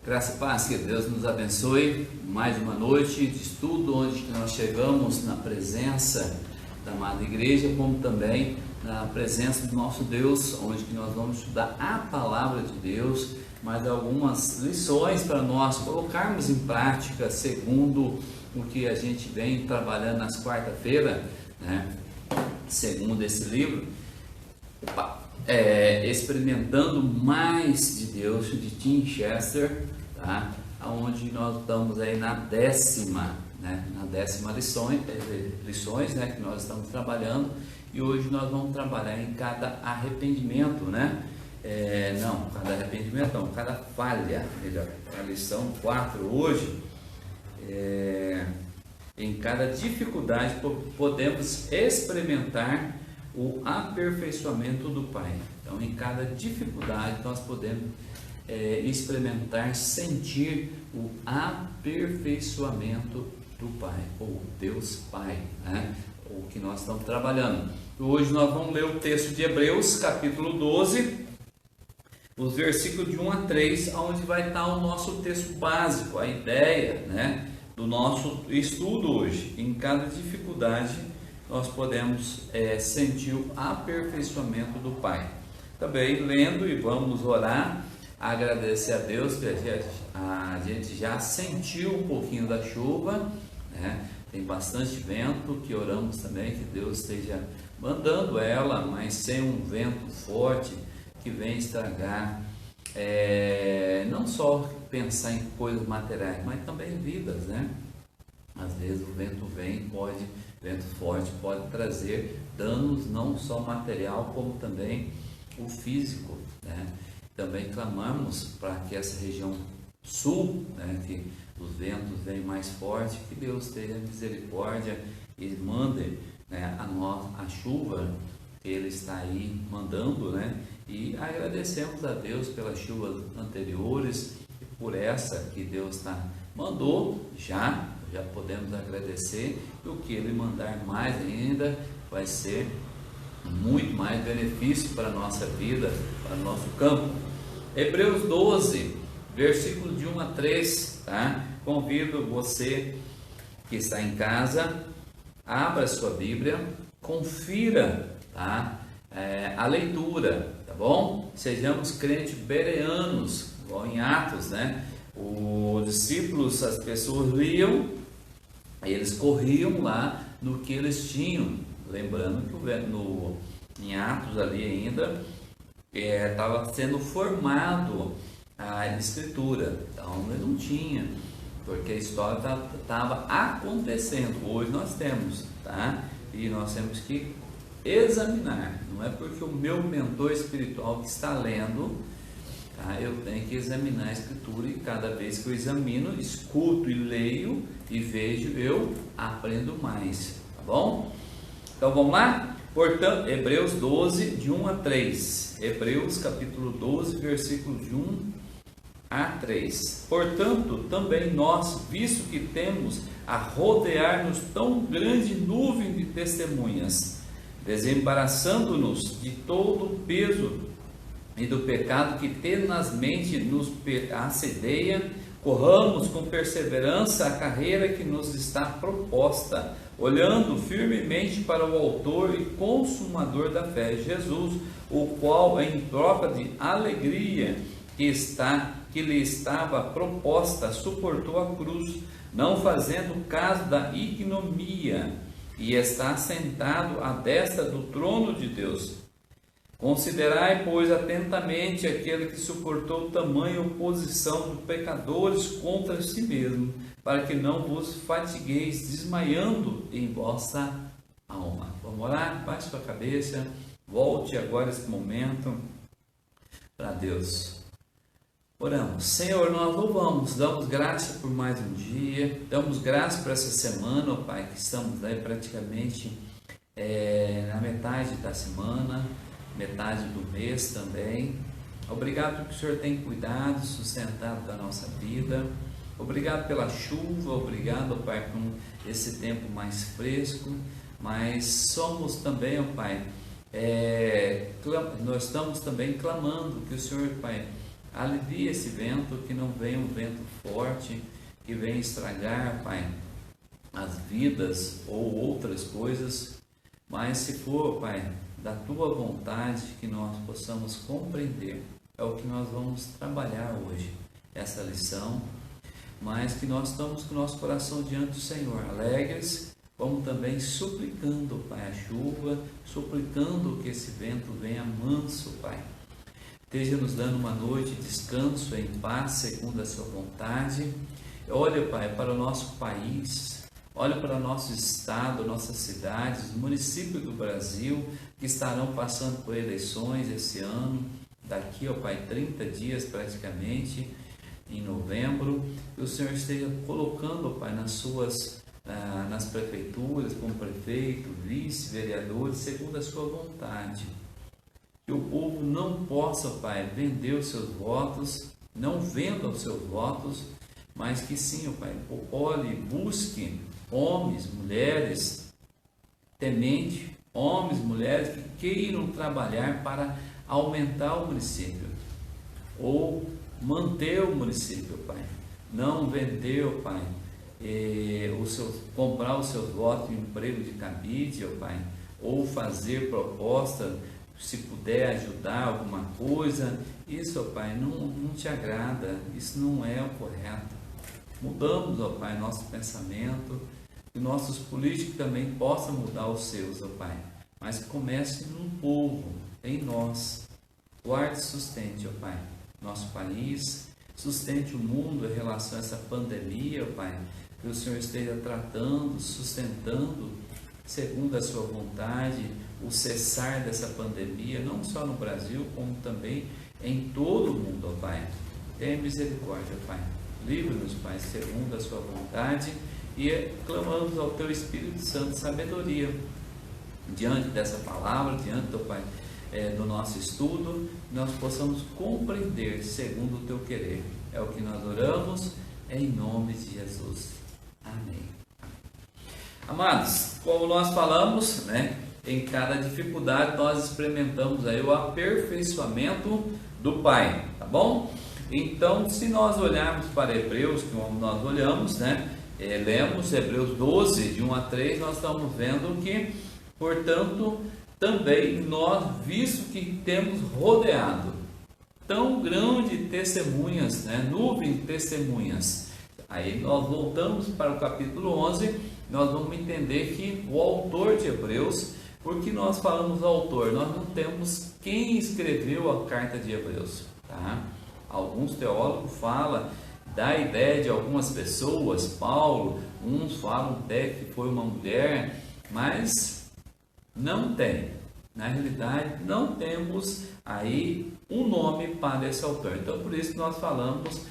Graça e paz, que Deus nos abençoe. Mais uma noite de estudo, onde nós chegamos na presença da amada igreja, como também na presença do nosso Deus, onde nós vamos estudar a palavra de Deus, mais algumas lições para nós colocarmos em prática, segundo o que a gente vem trabalhando nas quarta-feiras, né? Segundo esse livro, Experimentando Mais de Deus, de Tim Chester, tá? Onde nós estamos aí na décima lições, né, que nós estamos trabalhando, e hoje nós vamos trabalhar em cada arrependimento, né? Cada falha, melhor, a lição 4 hoje, em cada dificuldade podemos experimentar o aperfeiçoamento do Pai. Então, em cada dificuldade nós podemos experimentar, sentir o aperfeiçoamento do Pai, ou Deus Pai, né? O que nós estamos trabalhando. Hoje nós vamos ler o texto de Hebreus, capítulo 12, os versículos de 1 a 3, onde vai estar o nosso texto básico, a ideia, né, do nosso estudo hoje. Em cada dificuldade nós podemos sentir o aperfeiçoamento do Pai. Também lendo, e vamos orar, agradecer a Deus que a gente já sentiu um pouquinho da chuva, né? Tem bastante vento, que oramos também que Deus esteja mandando ela, mas sem um vento forte que vem estragar, não só pensar em coisas materiais, mas também vidas, né? Às vezes o vento vento forte pode trazer danos não só material, como também o físico, né? Também clamamos para que essa região sul, né, que os ventos venham mais forte, que Deus tenha misericórdia e mande, né, a chuva que Ele está aí mandando, né? E agradecemos a Deus pelas chuvas anteriores e por essa que Deus mandou, já podemos agradecer, e o que Ele mandar mais ainda vai ser muito mais benefício para a nossa vida, para o nosso campo. Hebreus 12, versículo de 1 a 3, tá? Convido você que está em casa, abra sua Bíblia, confira, tá? A leitura, tá bom? Sejamos crentes bereanos, igual em Atos, né? Os discípulos, as pessoas liam, eles corriam lá no que eles tinham, lembrando que em Atos ali ainda estava sendo formado a escritura, então ele não tinha, porque a história estava acontecendo. Hoje nós temos, tá? E nós temos que examinar, não é porque o meu mentor espiritual que está lendo, tá? Eu tenho que examinar a escritura, e cada vez que eu examino, escuto e leio e vejo, eu aprendo mais, tá bom? Então vamos lá? Portanto, Hebreus 12, de 1 a 3. Hebreus capítulo 12, versículos de 1 a 3. Portanto, também nós, visto que temos a rodear-nos tão grande nuvem de testemunhas, desembaraçando-nos de todo o peso e do pecado que tenazmente nos assedia, corramos com perseverança a carreira que nos está proposta, olhando firmemente para o autor e consumador da fé, Jesus, o qual, em troca de alegria que lhe estava proposta, suportou a cruz, não fazendo caso da ignomínia, e está sentado à destra do trono de Deus. Considerai, pois, atentamente aquele que suportou tamanha oposição dos pecadores contra si mesmo, para que não vos fatigueis desmaiando em vossa alma. Vamos orar? Baixe sua cabeça, volte agora esse momento para Deus. Oramos. Senhor, nós louvamos, damos graça por mais um dia, damos graça por essa semana, ó Pai, que estamos aí praticamente na metade da semana, metade do mês também. Obrigado porque o Senhor tem cuidado, sustentado da nossa vida. Obrigado pela chuva, obrigado, Pai, por esse tempo mais fresco, mas somos também, ó Pai, nós estamos também clamando que o Senhor, Pai, alivia esse vento, que não venha um vento forte, que venha estragar, Pai, as vidas ou outras coisas, mas se for, Pai, da Tua vontade, que nós possamos compreender, é o que nós vamos trabalhar hoje, essa lição, mas que nós estamos com o nosso coração diante do Senhor, alegres, vamos também suplicando, Pai, a chuva, suplicando que esse vento venha manso, Pai. Esteja nos dando uma noite de descanso em paz, segundo a Sua vontade. Olha, Pai, para o nosso país, olha para o nosso estado, nossas cidades, municípios do Brasil, que estarão passando por eleições esse ano, daqui, ó Pai, 30 dias praticamente, em novembro, que o Senhor esteja colocando, Pai, nas prefeituras, como prefeito, vice, vereadores, segundo a Sua vontade. Que o povo não possa, Pai, vender os seus votos, não venda os seus votos, mas que sim, ó Pai, olhe, busque homens, mulheres, temente, homens, mulheres que queiram trabalhar para aumentar o município, ou manter o município, Pai. Não vender, ó Pai, comprar os seus votos em emprego de cabide, ó Pai, ou fazer proposta, se puder ajudar alguma coisa. Isso, ó Pai, não te agrada, isso não é o correto. Mudamos, ó Pai, nosso pensamento, que nossos políticos também possam mudar os seus, ó Pai, mas que comece no povo, em nós. Guarde e sustente, ó Pai, nosso país, sustente o mundo em relação a essa pandemia, ó Pai, que o Senhor esteja tratando, sustentando, segundo a Sua vontade, o cessar dessa pandemia, não só no Brasil, como também em todo o mundo, ó Pai. Tenha misericórdia, Pai. Livre-nos, Pai, segundo a Sua vontade, e clamamos ao Teu Espírito Santo sabedoria diante dessa palavra, diante do Pai, do nosso estudo, nós possamos compreender segundo o Teu querer. É o que nós oramos, em nome de Jesus. Amém. Amados, como nós falamos, né, em cada dificuldade nós experimentamos aí o aperfeiçoamento do Pai, tá bom? Então, se nós olharmos para Hebreus, como nós olhamos, né, lemos Hebreus 12, de 1 a 3, nós estamos vendo que, portanto, também nós, visto que temos rodeado tão grande testemunhas, né, nuvem de testemunhas, aí nós voltamos para o capítulo 11, nós vamos entender que o autor de Hebreus, porque nós falamos autor, nós não temos quem escreveu a carta de Hebreus, tá? Alguns teólogos falam da ideia de algumas pessoas, Paulo, uns falam até que foi uma mulher, mas não tem, na realidade não temos aí um nome para esse autor, então por isso que nós falamos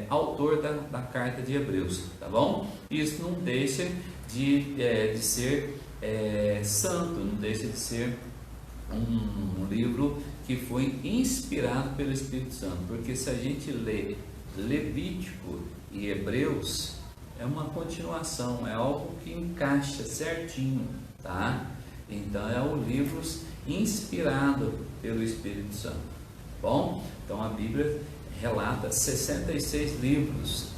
autor da carta de Hebreus, tá bom? Isso não deixa de ser santo, não deixa de ser um livro que foi inspirado pelo Espírito Santo, porque se a gente lê Levítico e Hebreus, é uma continuação, é algo que encaixa certinho, tá? Então é um livro inspirado pelo Espírito Santo, tá bom? Então a Bíblia relata 66 livros,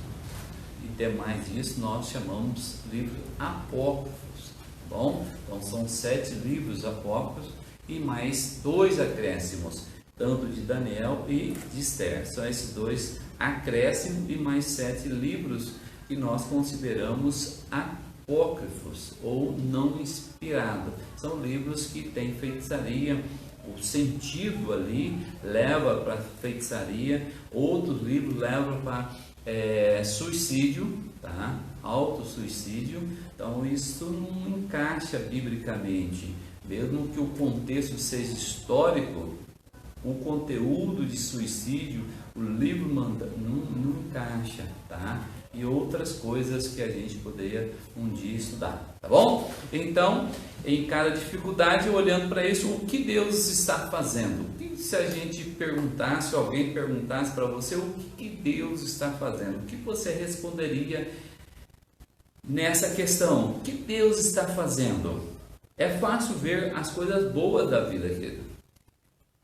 e demais disso nós chamamos livros apócrifos, tá bom? Então são 7 livros apócrifos e mais 2 acréscimos, tanto de Daniel e de Esther. São esses 2 acréscimos e mais 7 livros que nós consideramos apócrifos ou não inspirados. São livros que têm feitiçaria, o sentido ali leva para feitiçaria, outros livros levam para suicídio, tá? Autossuicídio. Então isso não encaixa biblicamente, mesmo que o contexto seja histórico, o conteúdo de suicídio, o livro não encaixa, tá? E outras coisas que a gente poderia um dia estudar, tá bom? Então, em cada dificuldade, olhando para isso, o que Deus está fazendo? Se a gente perguntasse, alguém perguntasse para você, o que Deus está fazendo? O que você responderia nessa questão? O que Deus está fazendo? É fácil ver as coisas boas da vida, querido.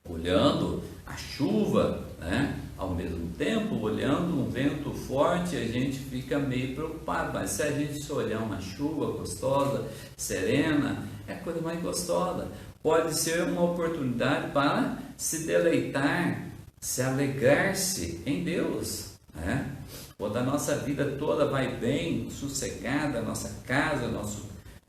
Olhando a chuva, né? Ao mesmo tempo, olhando um vento forte, a gente fica meio preocupado, mas se a gente olhar uma chuva gostosa, serena, é a coisa mais gostosa. Pode ser uma oportunidade para se deleitar, se alegrar-se em Deus, né? Quando a nossa vida toda vai bem, sossegada, a nossa casa, a nossa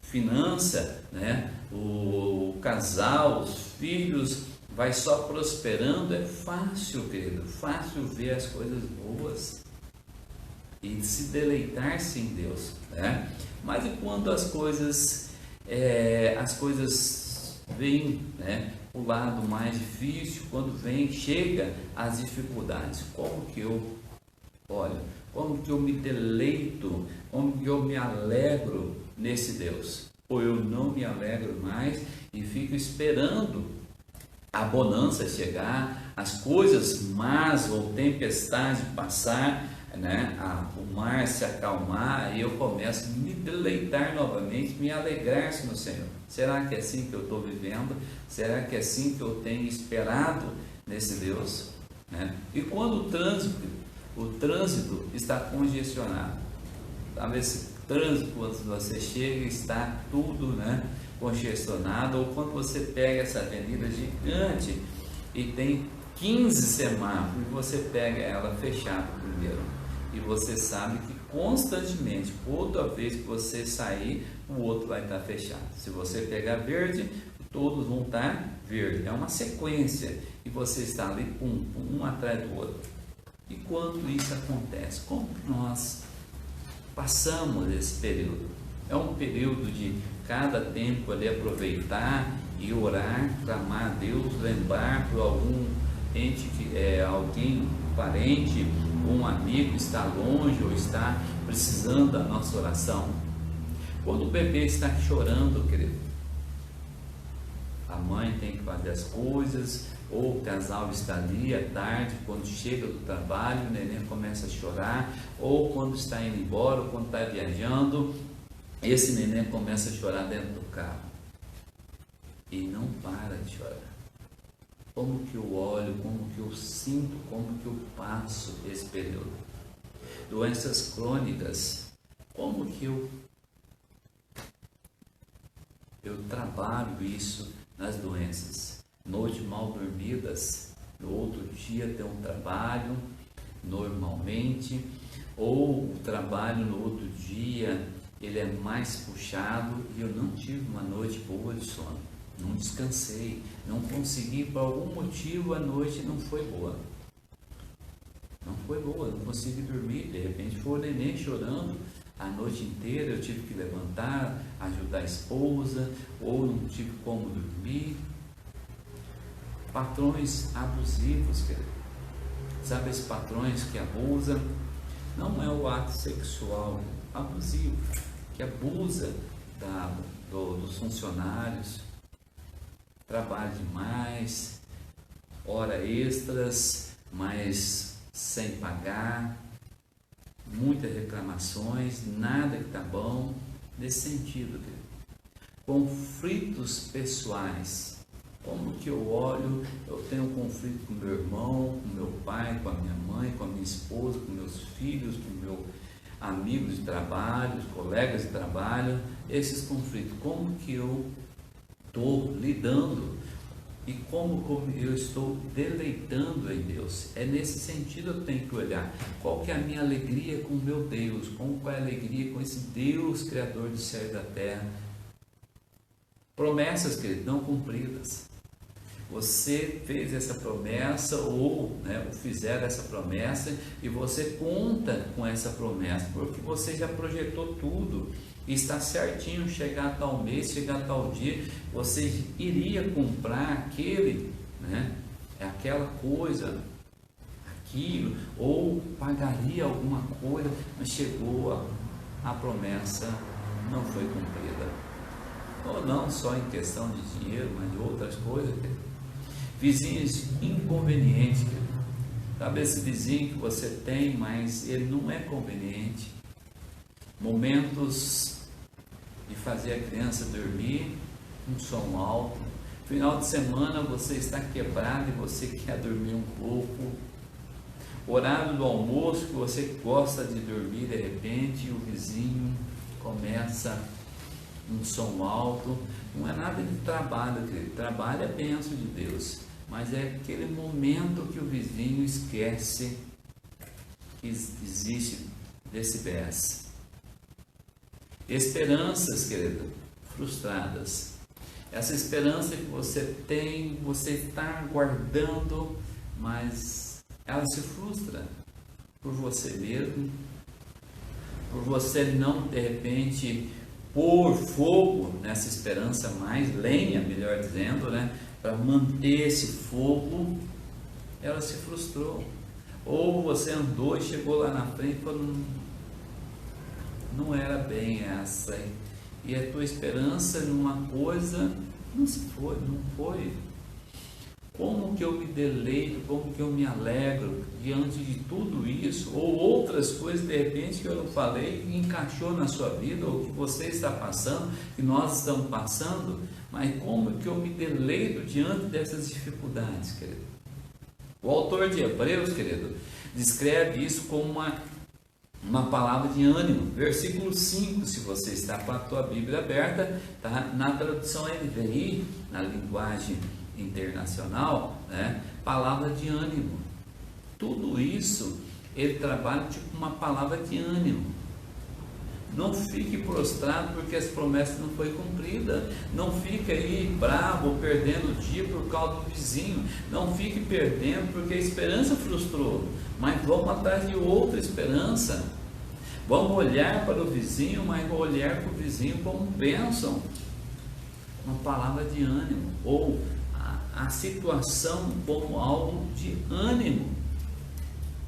finança, né? O casal, os filhos, vai só prosperando. É fácil, querido, fácil ver as coisas boas e se deleitar-se em Deus, né? Mas e quando as coisas vêm, né, o lado mais difícil, quando chega as dificuldades, como que eu me deleito, como que eu me alegro nesse Deus? Ou eu não me alegro mais e fico esperando a bonança chegar, as coisas más ou tempestade passar, né? O mar se acalmar e eu começo a me deleitar novamente, me alegrar-se no Senhor. Será que é assim que eu estou vivendo? Será que é assim que eu tenho esperado nesse Deus? Né? E quando o trânsito está congestionado, sabe esse trânsito, quando você chega está tudo, né, congestionado, ou quando você pega essa avenida gigante e tem 15 semáforos e você pega ela fechada primeiro, e você sabe que constantemente, toda vez que você sair, o outro vai estar fechado. Se você pegar verde, todos vão estar verde, é uma sequência e você está ali um atrás do outro. E quando isso acontece, como que nós passamos esse período? É um período de cada tempo ali aproveitar e orar, clamar a Deus, lembrar para algum ente que alguém, um parente, um amigo está longe ou está precisando da nossa oração. Quando o bebê está chorando, querido, a mãe tem que fazer as coisas, ou o casal está ali à tarde, quando chega do trabalho, o neném começa a chorar, ou quando está indo embora, ou quando está viajando, esse neném começa a chorar dentro do carro e não para de chorar. Como que eu olho, como que eu sinto, como que eu passo esse período? Doenças crônicas, como que eu trabalho isso nas doenças? Noites mal dormidas, no outro dia tem um trabalho normalmente, ou o trabalho no outro dia ele é mais puxado e eu não tive uma noite boa de sono, não descansei, não consegui, por algum motivo a noite não foi boa, não consegui dormir, de repente foi o neném chorando a noite inteira, eu tive que levantar, ajudar a esposa, ou não tive como dormir. Patrões abusivos, querido. Sabe esses patrões que abusam? Não é o ato sexual abusivo, que abusa dos funcionários, trabalha demais, hora extras, mas sem pagar, muitas reclamações, nada que está bom, nesse sentido, querido. Conflitos pessoais. Como que eu olho, eu tenho um conflito com meu irmão, com meu pai, com a minha mãe, com a minha esposa, com meus filhos, com meu amigos de trabalho, colegas de trabalho, esses conflitos, como que eu estou lidando e como eu estou deleitando em Deus? É nesse sentido eu tenho que olhar, qual que é a minha alegria com o meu Deus, qual é a alegria com esse Deus Criador do céu e da terra? Promessas, querido, não cumpridas. Você fez essa promessa ou fizeram essa promessa e você conta com essa promessa, porque você já projetou tudo e está certinho, chegar a tal mês, chegar a tal dia, você iria comprar aquela coisa, aquilo, ou pagaria alguma coisa, mas chegou a promessa, não foi cumprida. Ou não só em questão de dinheiro, mas de outras coisas. Vizinhos inconvenientes, sabe esse vizinho que você tem, mas ele não é conveniente. Momentos de fazer a criança dormir, um som alto, Final de semana você está quebrado e você quer dormir um pouco. Horário do almoço que você gosta de dormir, de repente o vizinho começa um som alto. Não é nada de trabalho, querido. Trabalho é bênção de Deus, mas é aquele momento que o vizinho esquece que existe decibéis. Esperanças, querido, frustradas. Essa esperança que você tem, você está aguardando, mas ela se frustra por você mesmo, por você não, de repente, pôr fogo nessa esperança, mais lenha, melhor dizendo, né, para manter esse fogo. Ela se frustrou. Ou você andou e chegou lá na frente e falou, não era bem essa, e a tua esperança numa coisa não foi. Como que eu me deleito, como que eu me alegro diante de tudo isso, ou outras coisas de repente que eu não falei e encaixou na sua vida, ou que você está passando, que nós estamos passando, mas como que eu me deleito diante dessas dificuldades, querido? O autor de Hebreus, querido, descreve isso como uma palavra de ânimo. Versículo 5, se você está com a tua Bíblia aberta, tá? Na tradução NVI, na linguagem internacional, né? Palavra de ânimo. Tudo isso ele trabalha tipo uma palavra de ânimo. Não fique prostrado porque as promessas não foram cumpridas. Não fique aí bravo, perdendo o dia por causa do vizinho. Não fique perdendo porque a esperança frustrou. Mas vamos atrás de outra esperança. Vamos olhar para o vizinho, mas olhar para o vizinho como bênção. Uma palavra de ânimo. Ou a situação como algo de ânimo.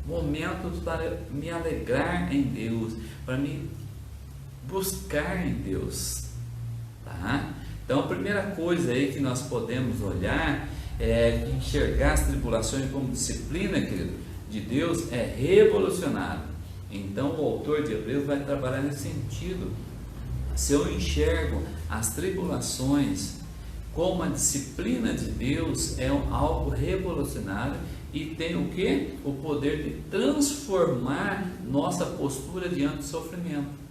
Momentos para me alegrar em Deus. Para me buscar em Deus, tá? Então a primeira coisa aí que nós podemos olhar é enxergar as tribulações como disciplina, querido, de Deus é revolucionário. Então o autor de Hebreus vai trabalhar nesse sentido. Se eu enxergo as tribulações como a disciplina de Deus, é algo revolucionário e tem o que? O poder de transformar nossa postura diante do sofrimento.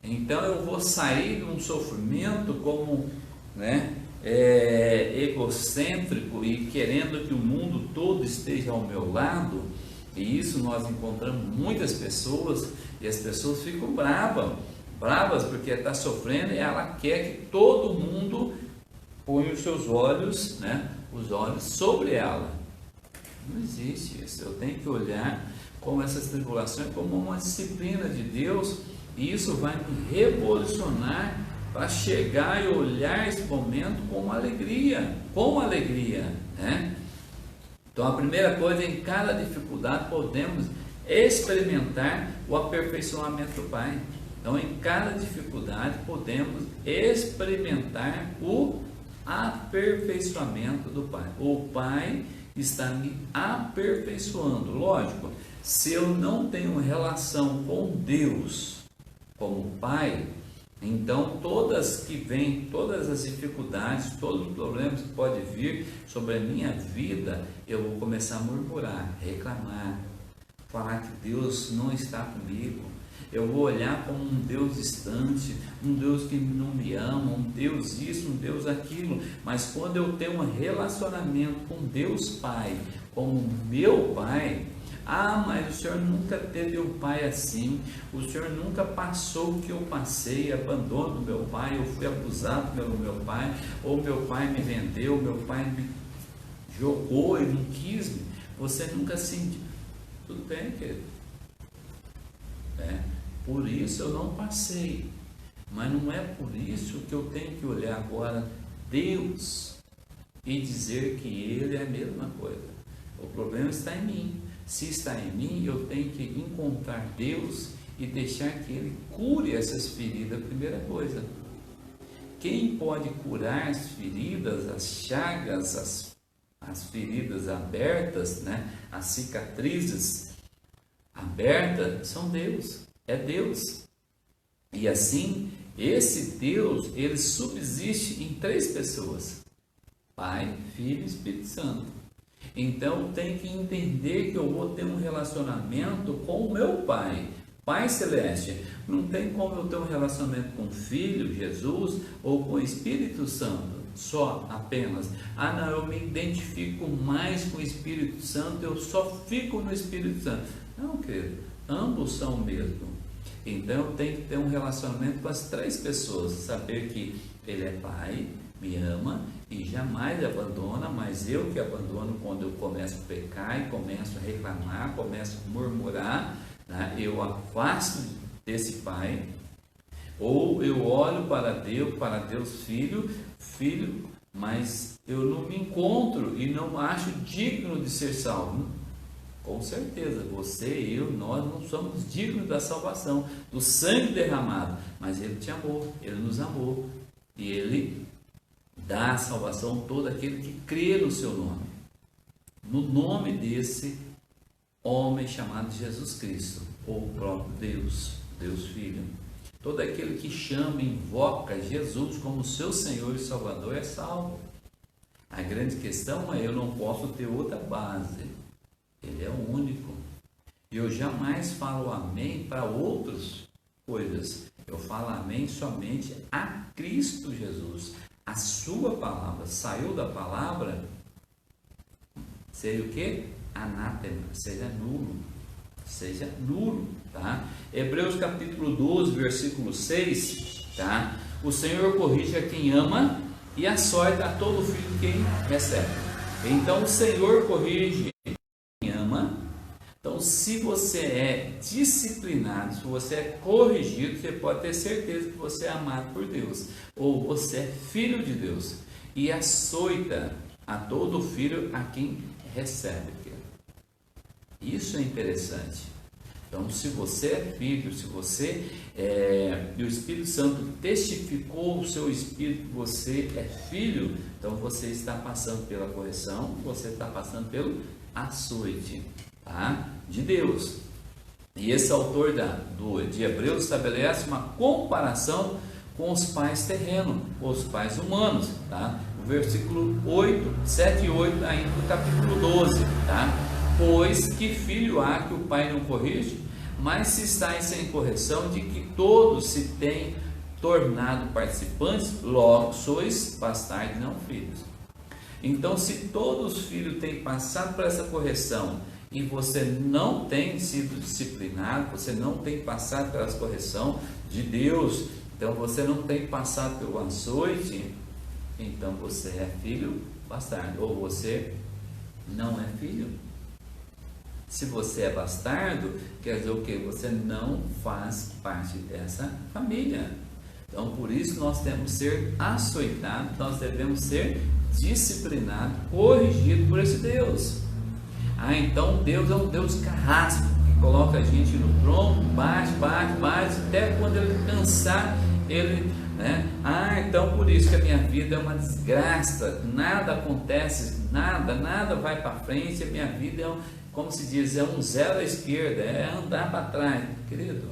Então eu vou sair de um sofrimento como, né, egocêntrico e querendo que o mundo todo esteja ao meu lado, e isso nós encontramos muitas pessoas, e as pessoas ficam bravas porque está sofrendo e ela quer que todo mundo ponha os seus olhos, né, os olhos sobre ela. Não existe isso. Eu tenho que olhar como essas tribulações como uma disciplina de Deus. E isso vai me revolucionar para chegar e olhar esse momento com alegria, né? Então a primeira coisa, em cada dificuldade podemos experimentar o aperfeiçoamento do Pai. Então em cada dificuldade podemos experimentar o aperfeiçoamento do Pai. O Pai está me aperfeiçoando. Lógico, se eu não tenho relação com Deus como Pai, então todas as dificuldades, todos os problemas que podem vir sobre a minha vida, eu vou começar a murmurar, reclamar, falar que Deus não está comigo. Eu vou olhar como um Deus distante, um Deus que não me ama, um Deus isso, um Deus aquilo. Mas quando eu tenho um relacionamento com Deus Pai, como meu Pai, mas o Senhor nunca teve um pai assim, o Senhor nunca passou o que eu passei, abandono do meu pai, eu fui abusado pelo meu pai, ou meu pai me vendeu, meu pai me jogou e não quis me. Você nunca sentiu. Tudo bem, querido. Por isso eu não passei, mas não é por isso que eu tenho que olhar agora Deus e dizer que Ele é a mesma coisa. O problema está em mim. Se está em mim, eu tenho que encontrar Deus e deixar que Ele cure essas feridas. Primeira coisa, quem pode curar as feridas, as chagas, as feridas abertas, né? As cicatrizes abertas, são Deus, é Deus. E assim, esse Deus, ele subsiste em 3 pessoas. Pai, Filho e Espírito Santo. Então tem que entender que eu vou ter um relacionamento com o meu Pai, Pai Celeste. Não tem como eu ter um relacionamento com o Filho, Jesus, ou com o Espírito Santo, só, apenas. Ah, não, eu me identifico mais com o Espírito Santo, eu só fico no Espírito Santo. Não, querido, ambos são o mesmo. Então tem que ter um relacionamento com as três pessoas, saber que Ele é Pai, me ama e jamais abandona, mas eu que abandono quando eu começo a pecar e começo a reclamar, começo a murmurar, né? Eu afasto desse Pai, ou eu olho para Deus Filho, mas eu não me encontro e não acho digno de ser salvo. Com certeza, você e eu, nós não somos dignos da salvação, do sangue derramado, mas Ele te amou, Ele nos amou, e Ele dá a salvação a todo aquele que crê no seu nome, no nome desse homem chamado Jesus Cristo, ou o próprio Deus Filho. Todo aquele que chama, invoca Jesus como seu Senhor e Salvador é salvo. A grande questão é, eu não posso ter outra base, Ele é o único. E eu jamais falo amém para outras coisas, eu falo amém somente a Cristo Jesus. A sua palavra saiu da palavra, seja o que? Anátema, seja nulo, tá? Hebreus capítulo 12, versículo 6, tá? O Senhor corrige a quem ama e açoita a todo filho quem recebe. Então o Senhor corrige quem ama. Então, se você é disciplinado, se você é corrigido, você pode ter certeza que você é amado por Deus, ou você é filho de Deus, e açoita a todo filho a quem recebe. Isso é interessante. Então, se você é filho, se você e o Espírito Santo testificou o seu espírito que você é filho, então você está passando pela correção, você está passando pelo açoite, tá? De Deus. E esse autor de Hebreus estabelece uma comparação com os pais terrenos, os pais humanos, tá? O versículo 7 e 8 ainda do capítulo 12, tá? Pois que filho há que o pai não corrige? Mas se estáis sem correção, de que todos se têm tornado participantes, logo sois bastardos, não filhos. Então, se todos os filhos têm passado por essa correção e você não tem sido disciplinado, você não tem passado pela correção de Deus, então você não tem passado pelo açoite, então você é filho bastardo, ou você não é filho. Se você é bastardo, quer dizer o que? Você não faz parte dessa família. Então, por isso nós temos que ser açoitados, nós devemos ser disciplinados, corrigidos por esse Deus. Então Deus é um Deus carrasco, que coloca a gente no tronco, bate, até quando ele cansar, ele, né? Então por isso que a minha vida é uma desgraça, nada acontece, nada vai para frente, a minha vida é como se diz, é um zero à esquerda, é andar para trás. Querido,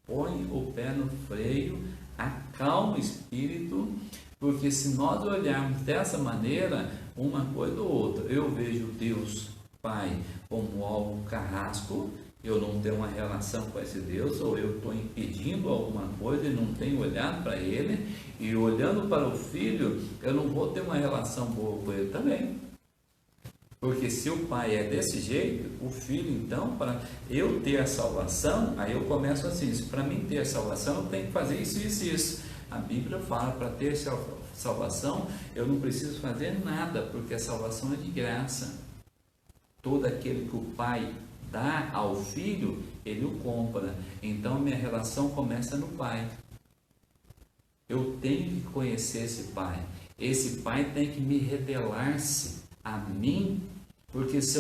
põe o pé no freio, acalma o espírito, porque se nós olharmos dessa maneira, uma coisa ou outra, eu vejo Deus Pai como algo carrasco, eu não tenho uma relação com esse Deus, ou eu estou impedindo alguma coisa e não tenho olhado para Ele, e olhando para o Filho, eu não vou ter uma relação boa com Ele também. Porque se o Pai é desse jeito, o Filho, então, para eu ter a salvação, aí eu começo assim, para mim ter a salvação, eu tenho que fazer isso. A Bíblia fala, para ter salvação, eu não preciso fazer nada, porque a salvação é de graça. Todo aquele que o Pai dá ao Filho, Ele o compra. Então, minha relação começa no Pai. Eu tenho que conhecer esse Pai. Esse Pai tem que me revelar-se a mim, porque se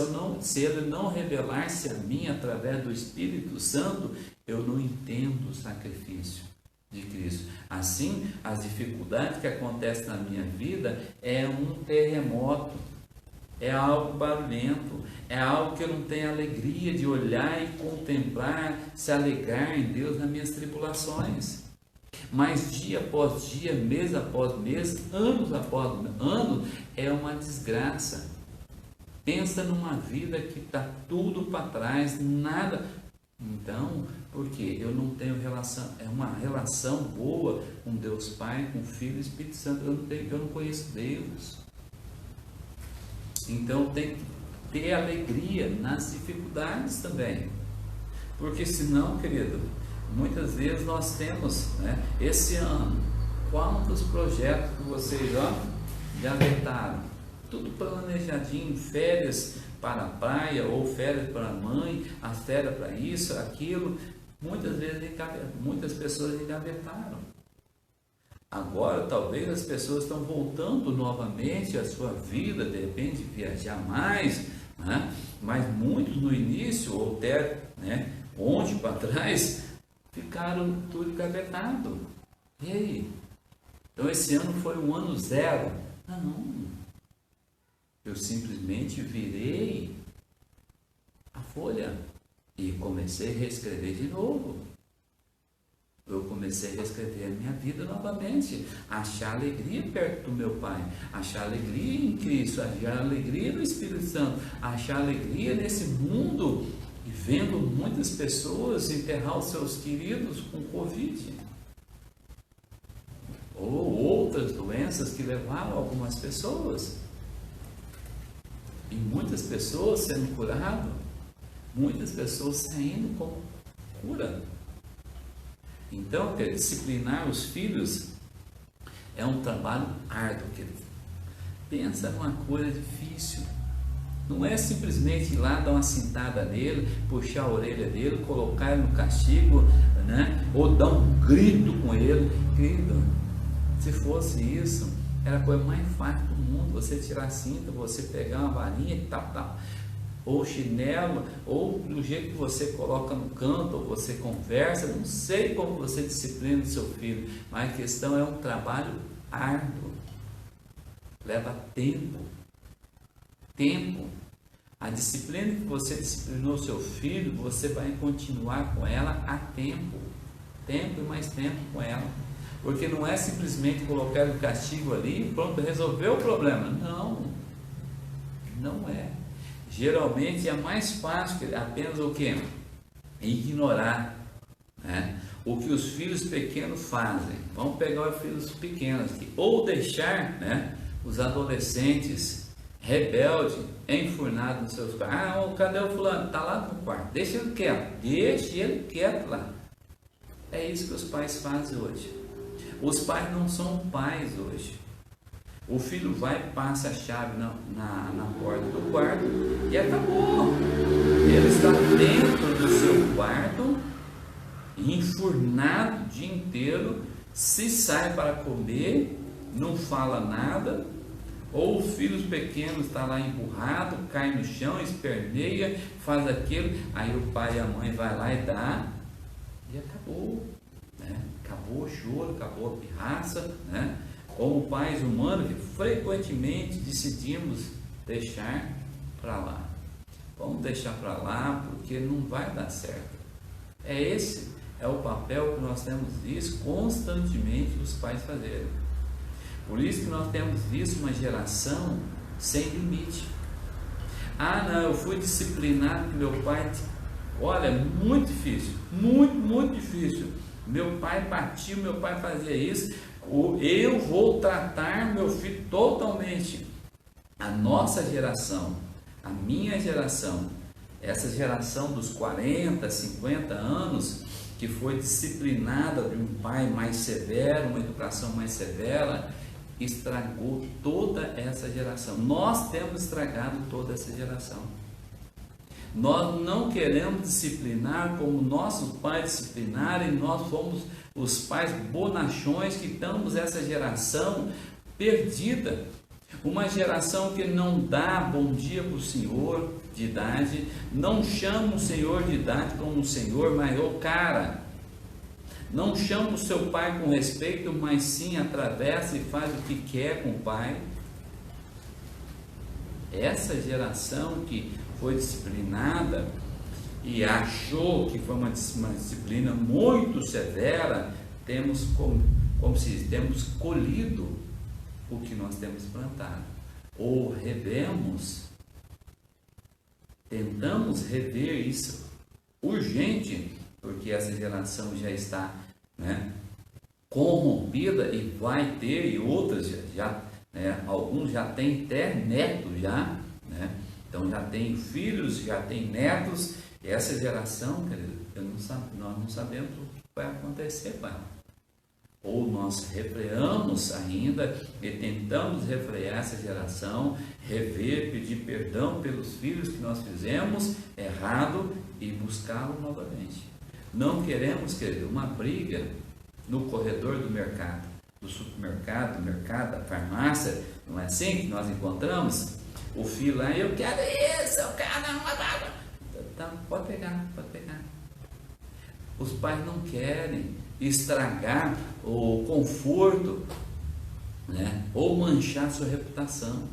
ele não revelar-se a mim através do Espírito Santo, eu não entendo o sacrifício de Cristo. Assim, as dificuldades que acontecem na minha vida é um terremoto, é algo barulhento, é algo que eu não tenho alegria de olhar e contemplar, se alegrar em Deus nas minhas tribulações. Mas dia após dia, mês após mês, anos após anos, é uma desgraça. Pensa numa vida que está tudo para trás, nada. Então, por quê? Eu não tenho relação, é uma relação boa com Deus Pai, com o Filho e Espírito Santo. Eu não conheço Deus. Então tem que ter alegria nas dificuldades também. Porque senão, querido, muitas vezes nós temos, né, esse ano, quantos projetos que vocês já vetaram? Tudo planejadinho, férias para a praia ou férias para a mãe, as férias para isso, aquilo. Muitas vezes, muitas pessoas engavetaram. Agora, talvez as pessoas estão voltando novamente à sua vida, de repente viajar mais, né? Mas muitos no início, ou até, né, ontem para trás, ficaram tudo engavetado. E aí? Então esse ano foi um ano zero. Não. Eu simplesmente virei a folha e comecei a reescrever de novo. Eu comecei a reescrever a minha vida novamente, achar alegria perto do meu Pai, achar alegria em Cristo, achar alegria no Espírito Santo, achar alegria nesse mundo e vendo muitas pessoas enterrar os seus queridos com Covid ou outras doenças que levaram algumas pessoas. E muitas pessoas sendo curadas, muitas pessoas saindo com cura. Então, disciplinar os filhos é um trabalho árduo, querido. Pensa numa coisa difícil. Não é simplesmente ir lá dar uma cintada nele, puxar a orelha dele, colocar ele no castigo, né? Ou dar um grito com ele. Querido, se fosse isso, era a coisa mais fácil do mundo, você tirar a cinta, você pegar uma varinha e tal, ou chinelo, ou do jeito que você coloca no canto, ou você conversa, não sei como você disciplina o seu filho, mas a questão é um trabalho árduo, leva tempo. A disciplina que você disciplinou o seu filho, você vai continuar com ela a tempo e mais tempo com ela. Porque não é simplesmente colocar o castigo ali e pronto, resolveu o problema. Não é. Geralmente é mais fácil apenas o quê? Ignorar, né? O que os filhos pequenos fazem. Vamos pegar os filhos pequenos aqui. Ou deixar, né, os adolescentes rebeldes, enfurnados nos seus quartos. Cadê o fulano? Está lá no quarto. Deixa ele quieto lá. É isso que os pais fazem hoje. Os pais não são pais hoje. O filho vai, passa a chave na porta do quarto e acabou. Ele está dentro do seu quarto, enfurnado o dia inteiro, se sai para comer, não fala nada, ou o filho pequeno está lá emburrado, cai no chão, esperneia, faz aquilo, aí o pai e a mãe vai lá e dá, e acabou. Acabou o choro, acabou a pirraça, né? Como pais humanos que frequentemente decidimos deixar para lá. Vamos deixar para lá porque não vai dar certo. Esse é o papel que nós temos visto constantemente os pais fazerem. Por isso que nós temos visto uma geração sem limite. Não, eu fui disciplinado por meu pai. Olha, muito difícil, muito difícil. Meu pai batia, meu pai fazia isso. Eu vou tratar meu filho totalmente. A nossa geração, a minha geração, essa geração dos 40, 50 anos, que foi disciplinada de um pai mais severo, uma educação mais severa, estragou toda essa geração. Nós temos estragado toda essa geração. Nós não queremos disciplinar como nossos pais disciplinaram, e nós fomos os pais bonachões que estamos essa geração perdida. Uma geração que não dá bom dia para o senhor de idade, não chama o senhor de idade como senhor, mas cara, não chama o seu pai com respeito, mas sim atravessa e faz o que quer com o pai. Essa geração que foi disciplinada e achou que foi uma disciplina muito severa, temos, como se diz, temos colhido o que nós temos plantado, ou tentamos rever isso urgente, porque essa geração já está, né, corrompida, e vai ter, e outras já, né, alguns já têm até netos já, né, então já tem filhos, já tem netos, e essa geração, querido, nós não sabemos o que vai acontecer com ela. Ou nós refreamos ainda e tentamos refrear essa geração, rever, pedir perdão pelos filhos que nós fizemos errado e buscá-lo novamente. Não queremos, querido, uma briga no corredor do mercado, do supermercado, do mercado, da farmácia. Não é assim que nós encontramos? O filho lá, eu quero isso, eu quero uma água. Tá, pode pegar. Os pais não querem estragar o conforto, né, ou manchar sua reputação.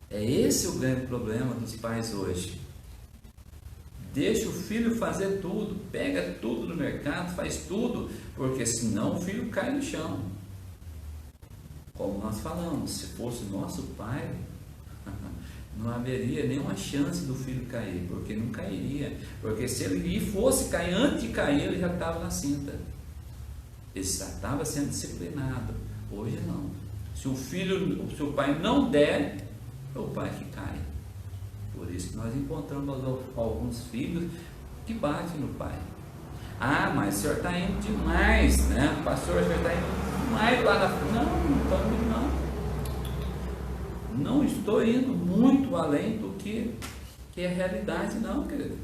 É esse o grande problema dos pais hoje. Deixa o filho fazer tudo, pega tudo no mercado, faz tudo, porque senão o filho cai no chão. Como nós falamos, se fosse nosso pai, não haveria nenhuma chance do filho cair, porque não cairia, porque se ele fosse cair, antes de cair, ele já estava na cinta, ele já estava sendo disciplinado. Hoje não. Se o pai não der, é o pai que cai. Por isso que nós encontramos alguns filhos que batem no pai. Ah, mas o senhor está indo demais, né? Pastor, o senhor está indo demais lá na frente. Não estou indo, não. Não estou indo muito além do que é a realidade, não, querido.